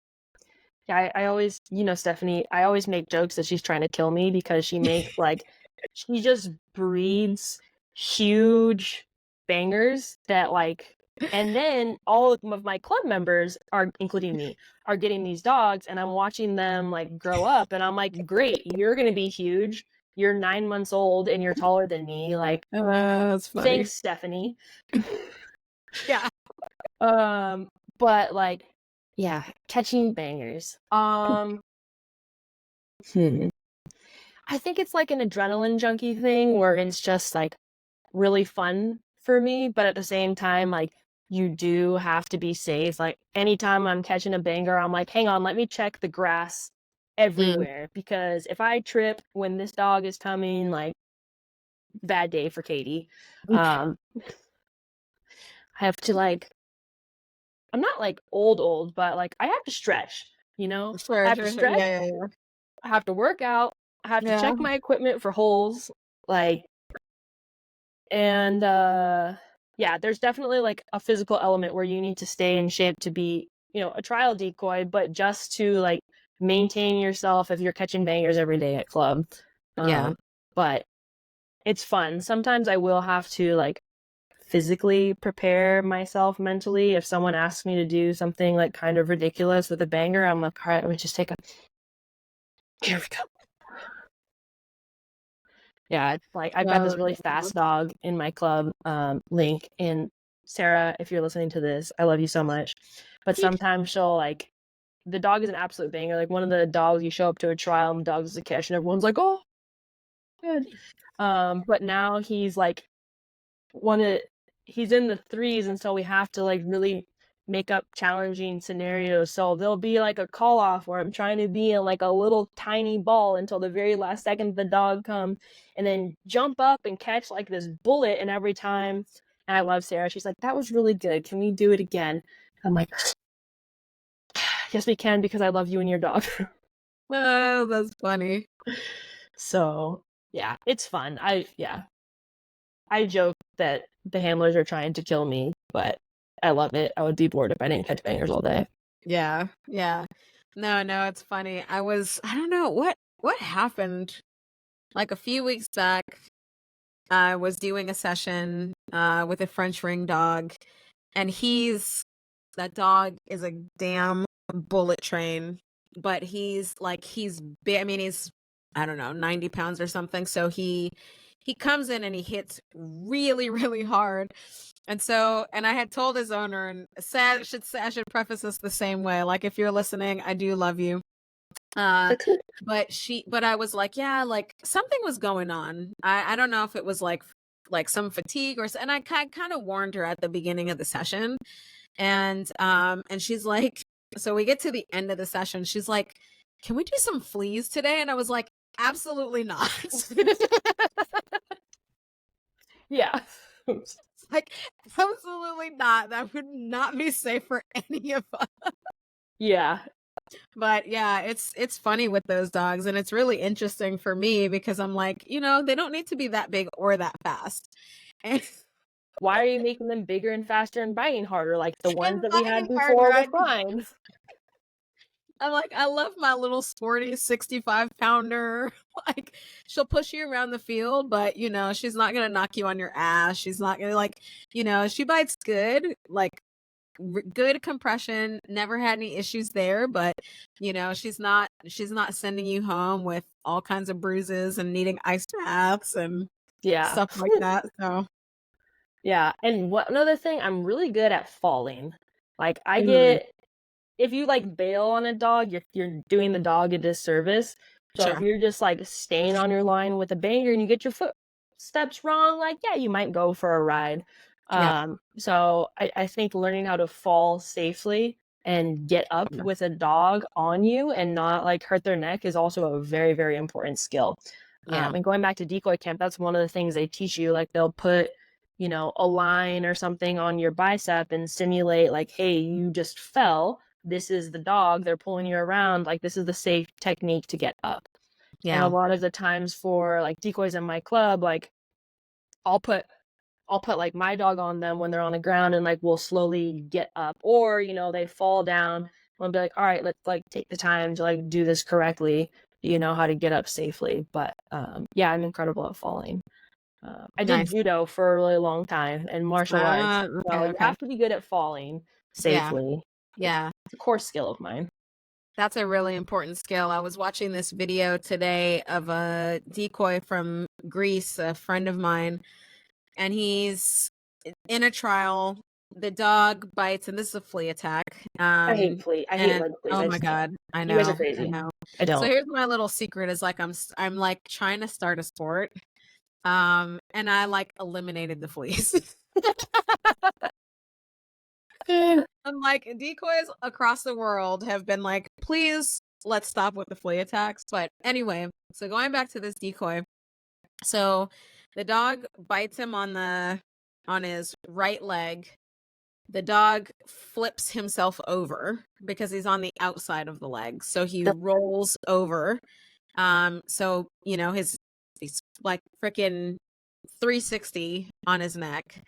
B: Yeah, I always, Stephanie, I always make jokes that she's trying to kill me, because she makes like, she just breeds huge bangers that like, and then all of my club members are, including me, are getting these dogs, and I'm watching them like grow up, and I'm like, great, you're gonna be huge. You're 9 months old and you're taller than me. Like,
A: That's funny.
B: thanks, Stephanie.
A: Yeah.
B: But like, yeah, catching bangers. I think it's like an adrenaline junkie thing where it's just like really fun for me, but at the same time, like, you do have to be safe. Like, anytime I'm catching a banger, I'm like, hang on, let me check the grass everywhere, because if I trip when this dog is coming, like, bad day for Katie. I have to like, I'm not like old, but like I have to stretch, I
A: Sure,
B: have to
A: sure, sure.
B: stretch,
A: Yeah.
B: I have to work out, I have to check my equipment for holes, like, and yeah, there's definitely like a physical element where you need to stay in shape to be, a trial decoy, but just to like maintain yourself if you're catching bangers every day at club.
A: Yeah.
B: But it's fun. Sometimes I will have to like physically prepare myself mentally. If someone asks me to do something like kind of ridiculous with a banger, I'm like, all right, let me just take a, here we go. Yeah, it's like, I've got this really fast dog in my club, Link, and Sarah, if you're listening to this, I love you so much. But sometimes she'll like, the dog is an absolute banger. Like, one of the dogs, you show up to a trial and the dog is a catch, and everyone's like, oh, good. But now he's like he's in the threes, and so we have to like really make up challenging scenarios. So there'll be like a call off where I'm trying to be in like a little tiny ball until the very last second the dog comes, and then jump up and catch like this bullet. And every time, and I love Sarah, she's like, that was really good, can we do it again? I'm like, yes we can, because I love you and your dog.
A: Oh, that's funny.
B: So yeah, it's fun. I joke that the handlers are trying to kill me, but I love it. I would be bored if I didn't catch bangers all day.
A: Yeah, yeah. No, it's funny. I don't know what happened. Like a few weeks back, I was doing a session with a French ring dog, and that dog is a damn bullet train, but he's big. I mean, he's, I don't know, 90 pounds or something. So he comes in and he hits really, really hard. And I had told his owner, and I should preface this the same way. Like, if you're listening, I do love you. But I was like, yeah, like something was going on. I don't know if it was like some fatigue and I kind of warned her at the beginning of the session. And she's like, so we get to the end of the session. She's like, can we do some fleas today? And I was like, absolutely not.
B: Yeah.
A: Like, absolutely not. That would not be safe for any of us.
B: Yeah.
A: But yeah, it's funny with those dogs, and it's really interesting for me because I'm like, they don't need to be that big or that fast. And
B: why are you making them bigger and faster and biting harder? Like the ones that we had
A: harder,
B: before were fine.
A: I'm like, I love my little sporty 65 pounder. Like, she'll push you around the field, but she's not gonna knock you on your ass. She's not gonna she bites good, like good compression, never had any issues there, but she's not sending you home with all kinds of bruises and needing ice baths and stuff like that. So
B: yeah. And one other thing, I'm really good at falling. Like I get, if you like bail on a dog, you're doing the dog a disservice. So
A: sure.
B: if you're just like staying on your line with a banger and you get your footsteps wrong, like yeah, you might go for a ride.
A: Yeah.
B: So I think learning how to fall safely and get up with a dog on you and not like hurt their neck is also a very, very important skill.
A: Yeah.
B: And going back to decoy camp, that's one of the things they teach you. Like they'll put, a line or something on your bicep and simulate like, hey, you just fell. This is the dog. They're pulling you around. Like this is the safe technique to get up.
A: Yeah.
B: And a lot of the times for like decoys in my club, like I'll put like my dog on them when they're on the ground and like we'll slowly get up, or they fall down. I'll be like, all right, let's like take the time to like do this correctly. You know how to get up safely. But yeah, I'm incredible at falling. I did judo for a really long time and martial arts. So you have to be good at falling safely.
A: Yeah.
B: It's a core skill of mine.
A: That's a really important skill. I was watching this video today of a decoy from Greece, a friend of mine, and he's in a trial. The dog bites, and this is a flea attack.
B: I hate flea. I hate leg fleas.
A: Oh my god, I know.
B: You guys are crazy.
A: I know.
B: I don't.
A: So here's my little secret: is like I'm like trying to start a sport, and I like eliminated the fleas. I'm like, decoys across the world have been like, please let's stop with the flea attacks. But anyway, so going back to this decoy, so the dog bites him on his right leg. The dog flips himself over because he's on the outside of the leg. So he rolls over. So he's like freaking 360 on his neck.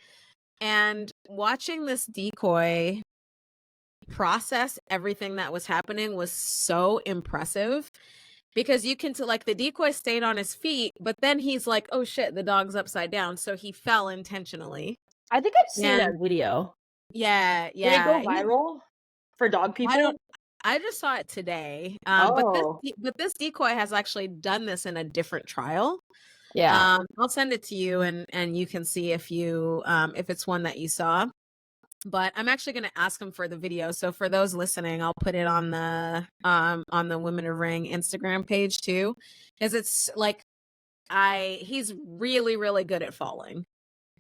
A: And watching this decoy process everything that was happening was so impressive, because you can like the decoy stayed on his feet, but then he's like, oh shit, the dog's upside down, so he fell intentionally.
B: I think I've seen that video.
A: Yeah.
B: Did it go viral for dog people?
A: I just saw it today.
B: Oh.
A: But this decoy has actually done this in a different trial.
B: Yeah.
A: I'll send it to you and you can see if it's one that you saw. But I'm actually going to ask him for the video. So for those listening, I'll put it on the Women of Ring Instagram page too, because it's like he's really, really good at falling.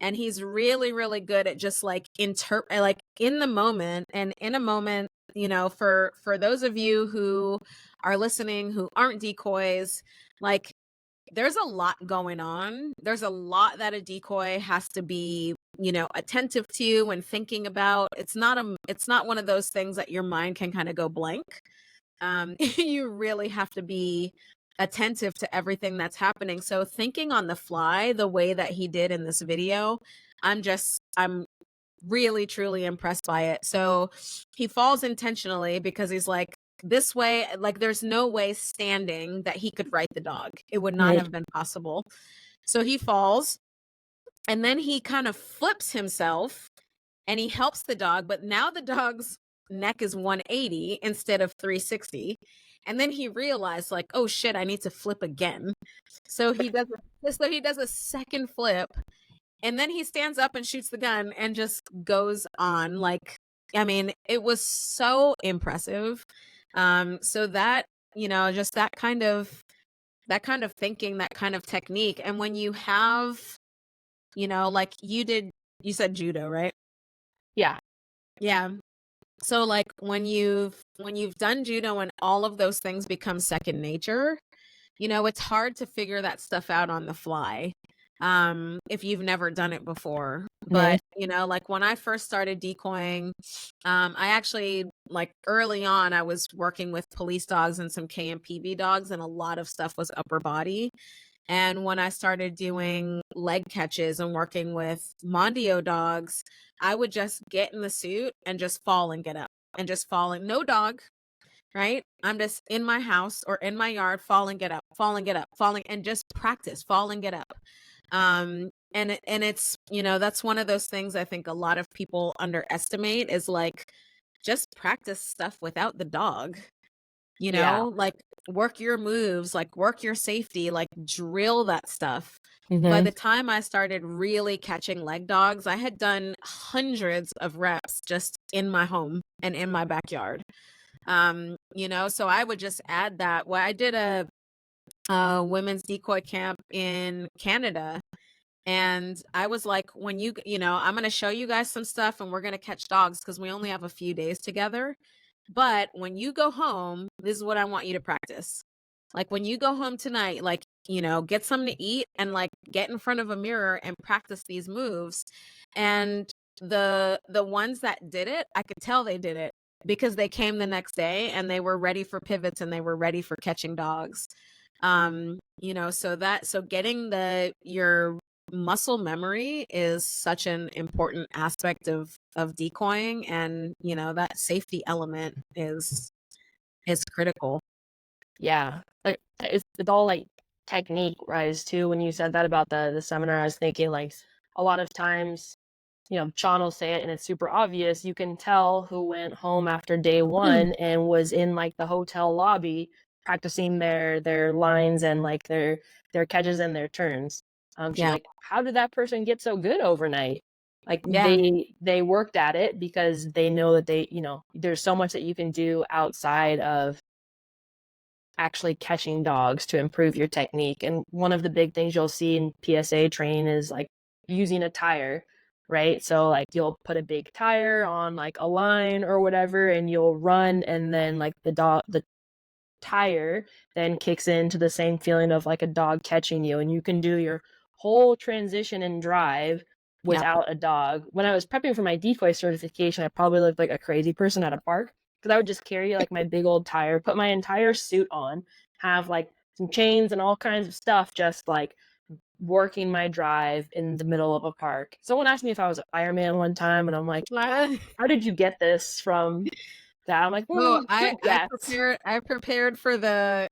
A: And he's really, really good at just like like in the moment, and in a moment, for those of you who are listening who aren't decoys, like there's a lot going on. There's a lot that a decoy has to be, attentive to and thinking about. It's not one of those things that your mind can kind of go blank. You really have to be attentive to everything that's happening. So thinking on the fly the way that he did in this video, I'm really truly impressed by it. So he falls intentionally because he's like, this way, like there's no way standing that he could right the dog. It would not
B: Right.
A: have been possible. So he falls, and then he kind of flips himself and he helps the dog, but now the dog's neck is 180 instead of 360. And then he realized, like, oh shit, I need to flip again. So he does a second flip, and then he stands up and shoots the gun and just goes on. Like, I mean, it was so impressive. So that, just that kind of thinking, that kind of technique. And when you have, like you said judo, right?
B: Yeah.
A: Yeah. So like when you've done judo and all of those things become second nature, it's hard to figure that stuff out on the fly if you've never done it before. But like when I first started decoying, I actually, like early on, I was working with police dogs and some KMPV dogs, and a lot of stuff was upper body. And when I started doing leg catches and working with Mondio dogs, I would just get in the suit and just fall and get up, and just falling, no dog, right? I'm just in my house or in my yard, fall and get up, fall and get up, falling, and just practice, fall and get up. And it's, that's one of those things I think a lot of people underestimate, is like, just practice stuff without the dog,
B: Yeah.
A: like work your moves, like work your safety, like drill that stuff. By
B: Mm-hmm.
A: the time I started really catching leg dogs, I had done hundreds of reps just in my home and in my backyard. So I would just add that. Well, I did a women's decoy camp in Canada, and I was like, when I'm going to show you guys some stuff and we're going to catch dogs because we only have a few days together. But when you go home, this is what I want you to practice. Like when you go home tonight, like, get something to eat and like get in front of a mirror and practice these moves. And the ones that did it, I could tell they did it because they came the next day and they were ready for pivots and they were ready for catching dogs. So getting your muscle memory is such an important aspect of decoying, and that safety element is critical.
B: Yeah. Like it's all like technique wise too. When you said that about the seminar, I was thinking like a lot of times, Sean will say it and it's super obvious. You can tell who went home after day one and was in like the hotel lobby practicing their lines and like their catches and their turns. She's
A: Yeah.
B: like, how did that person get so good overnight? Like
A: Yeah.
B: they worked at it because they know that there's so much that you can do outside of actually catching dogs to improve your technique. And one of the big things you'll see in PSA training is like using a tire, right? So like you'll put a big tire on like a line or whatever, and you'll run, and then like the tire then kicks into the same feeling of like a dog catching you, and you can do your whole transition and drive without a dog. When I was prepping for my decoy certification, I probably looked like a crazy person at a park because I would just carry like my big old tire, put my entire suit on, have like some chains and all kinds of stuff, just like working my drive in the middle of a park. Someone asked me if I was a fireman one time, and I'm like, how did you get this from that? I'm like,
A: Oh,
B: good guess.
A: I prepared for the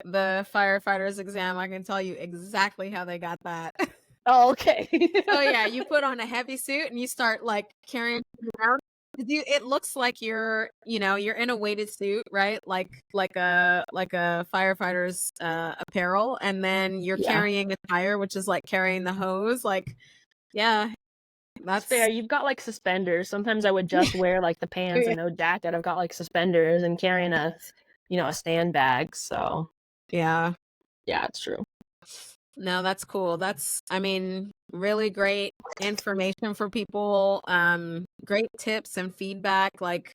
A: firefighters exam. I can tell you exactly how they got that.
B: Oh, okay.
A: Oh yeah, you put on a heavy suit and you start like carrying it around. It looks like you're in a weighted suit, right? Like a firefighter's apparel, and then you're carrying a tire, which is like carrying the hose. Like, yeah,
B: That's fair. You've got like suspenders. Sometimes I would just wear like the pants and no jacket. I've got like suspenders and carrying a sandbag. So
A: yeah,
B: it's true.
A: No, that's cool. I mean, really great information for people. Great tips and feedback. Like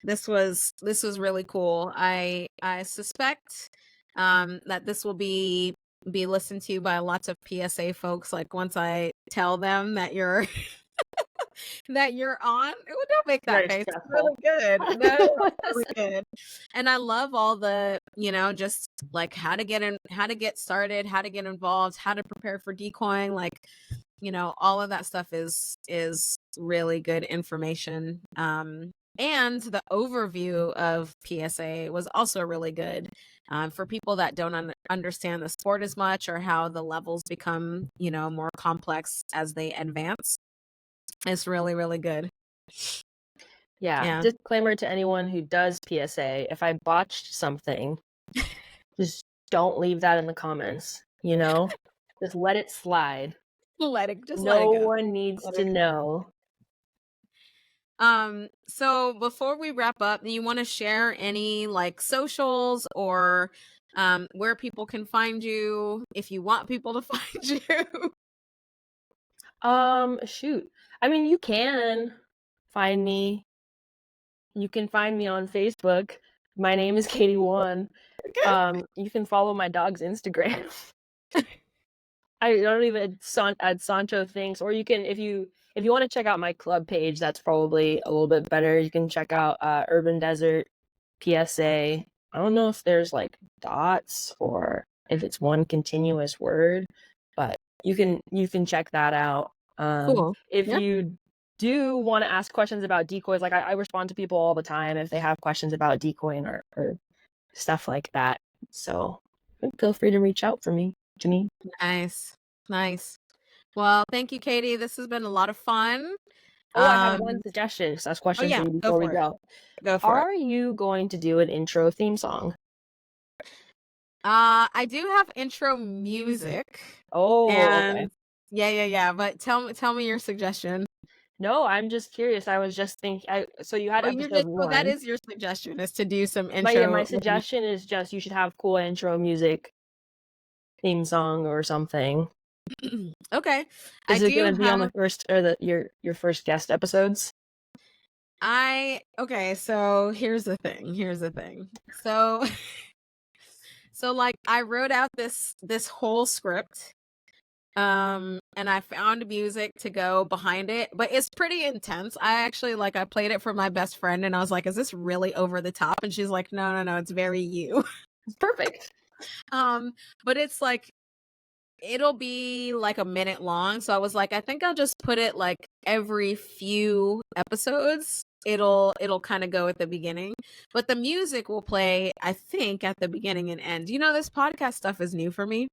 A: this was really cool. I suspect that this will be listened to by lots of PSA folks. Like once I tell them that you're that you're on. Oh, don't make that
B: Very
A: face. It's really
B: stressful.
A: good. No, it's really good. And I love all the, just like how to get started, how to get involved, how to prepare for decoying. Like, all of that stuff is really good information. And the overview of PSA was also really good for people that don't understand the sport as much, or how the levels become, more complex as they advance. It's really, really good.
B: Yeah.
A: Yeah.
B: Disclaimer to anyone who does PSA: if I botched something, just don't leave that in the comments. Just let it slide.
A: Let it
B: No
A: go.
B: one needs
A: Let
B: to
A: it go.
B: know.
A: So before we wrap up, do you want to share any like socials, or where people can find you if you want people to find you?
B: Shoot. I mean, you can find me. You can find me on Facebook. My name is Katie Wan. You can follow my dog's Instagram. I don't even add Sancho things, or you can, if you want to check out my club page, that's probably a little bit better. You can check out Urban Desert PSA. I don't know if there's like dots or if it's one continuous word, but you can check that out.
A: Cool.
B: If
A: Yeah.
B: you do want to ask questions about decoys, like I respond to people all the time if they have questions about decoying or stuff like that. So feel free to reach out to me.
A: Nice. Nice. Well, thank you, Katie. This has been a lot of fun.
B: Oh, I have one suggestion. Last
A: Oh
B: question for
A: yeah,
B: you
A: go
B: before we
A: for it.
B: go.
A: Go for it.
B: Are you going to do an intro theme song?
A: I do have intro music,
B: Oh, okay.
A: and yeah. But tell me your suggestion.
B: No, I'm just curious. I was just thinking. So you had
A: Oh, you're
B: episode
A: just oh, that
B: one.
A: is your suggestion, is to do some
B: My
A: intro.
B: suggestion is just you should have cool intro music, theme song or something.
A: Okay. I
B: Is it
A: do
B: going to be on the
A: have
B: first or your first guest episodes?
A: okay, so here's the thing. Here's the thing. So so like I wrote out this whole script, and I found music to go behind it, but it's pretty intense. I actually I played it for my best friend, and I was like, is this really over the top? And she's like, no, it's very you.
B: It's perfect.
A: um but it's like it'll be like a minute long, so I was like, I think I'll just put it like every few episodes. It'll kind of go at the beginning, but the music will play, I think, at the beginning and end. This podcast stuff is new for me.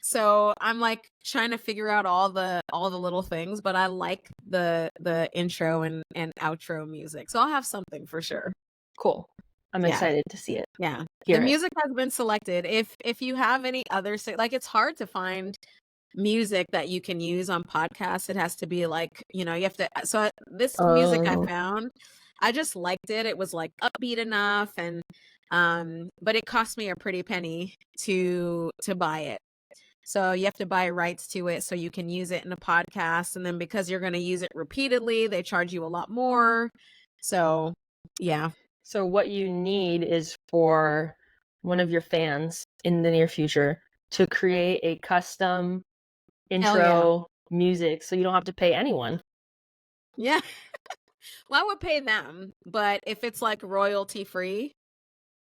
A: So I'm like trying to figure out all the little things, but I like the intro and outro music. So I'll have something for sure.
B: Cool. I'm
A: Yeah.
B: excited to see it.
A: Yeah. The
B: Hear it.
A: music has been selected. If you have any other like, it's hard to find music that you can use on podcasts. It has to be like, you have to, this music I found, I just liked it. It was like upbeat enough, and but it cost me a pretty penny to buy it. So you have to buy rights to it so you can use it in a podcast, and then because you're going to use it repeatedly, they charge you a lot more. So, yeah.
B: So what you need is for one of your fans in the near future to create a custom intro music so you don't have to pay anyone.
A: Yeah. Well, I would pay them, but if it's like royalty free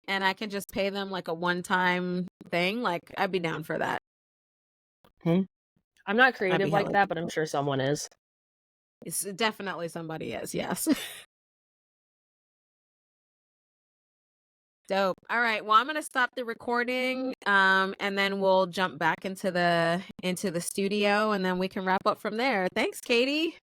A: and I can just pay them like a one-time thing, like I'd be down for that.
B: I'm not creative like
A: hella
B: that, but I'm sure someone is.
A: It's definitely somebody is, yes. Dope. All right. Well, I'm gonna stop the recording, and then we'll jump back into the studio, and then we can wrap up from there. Thanks, Katie.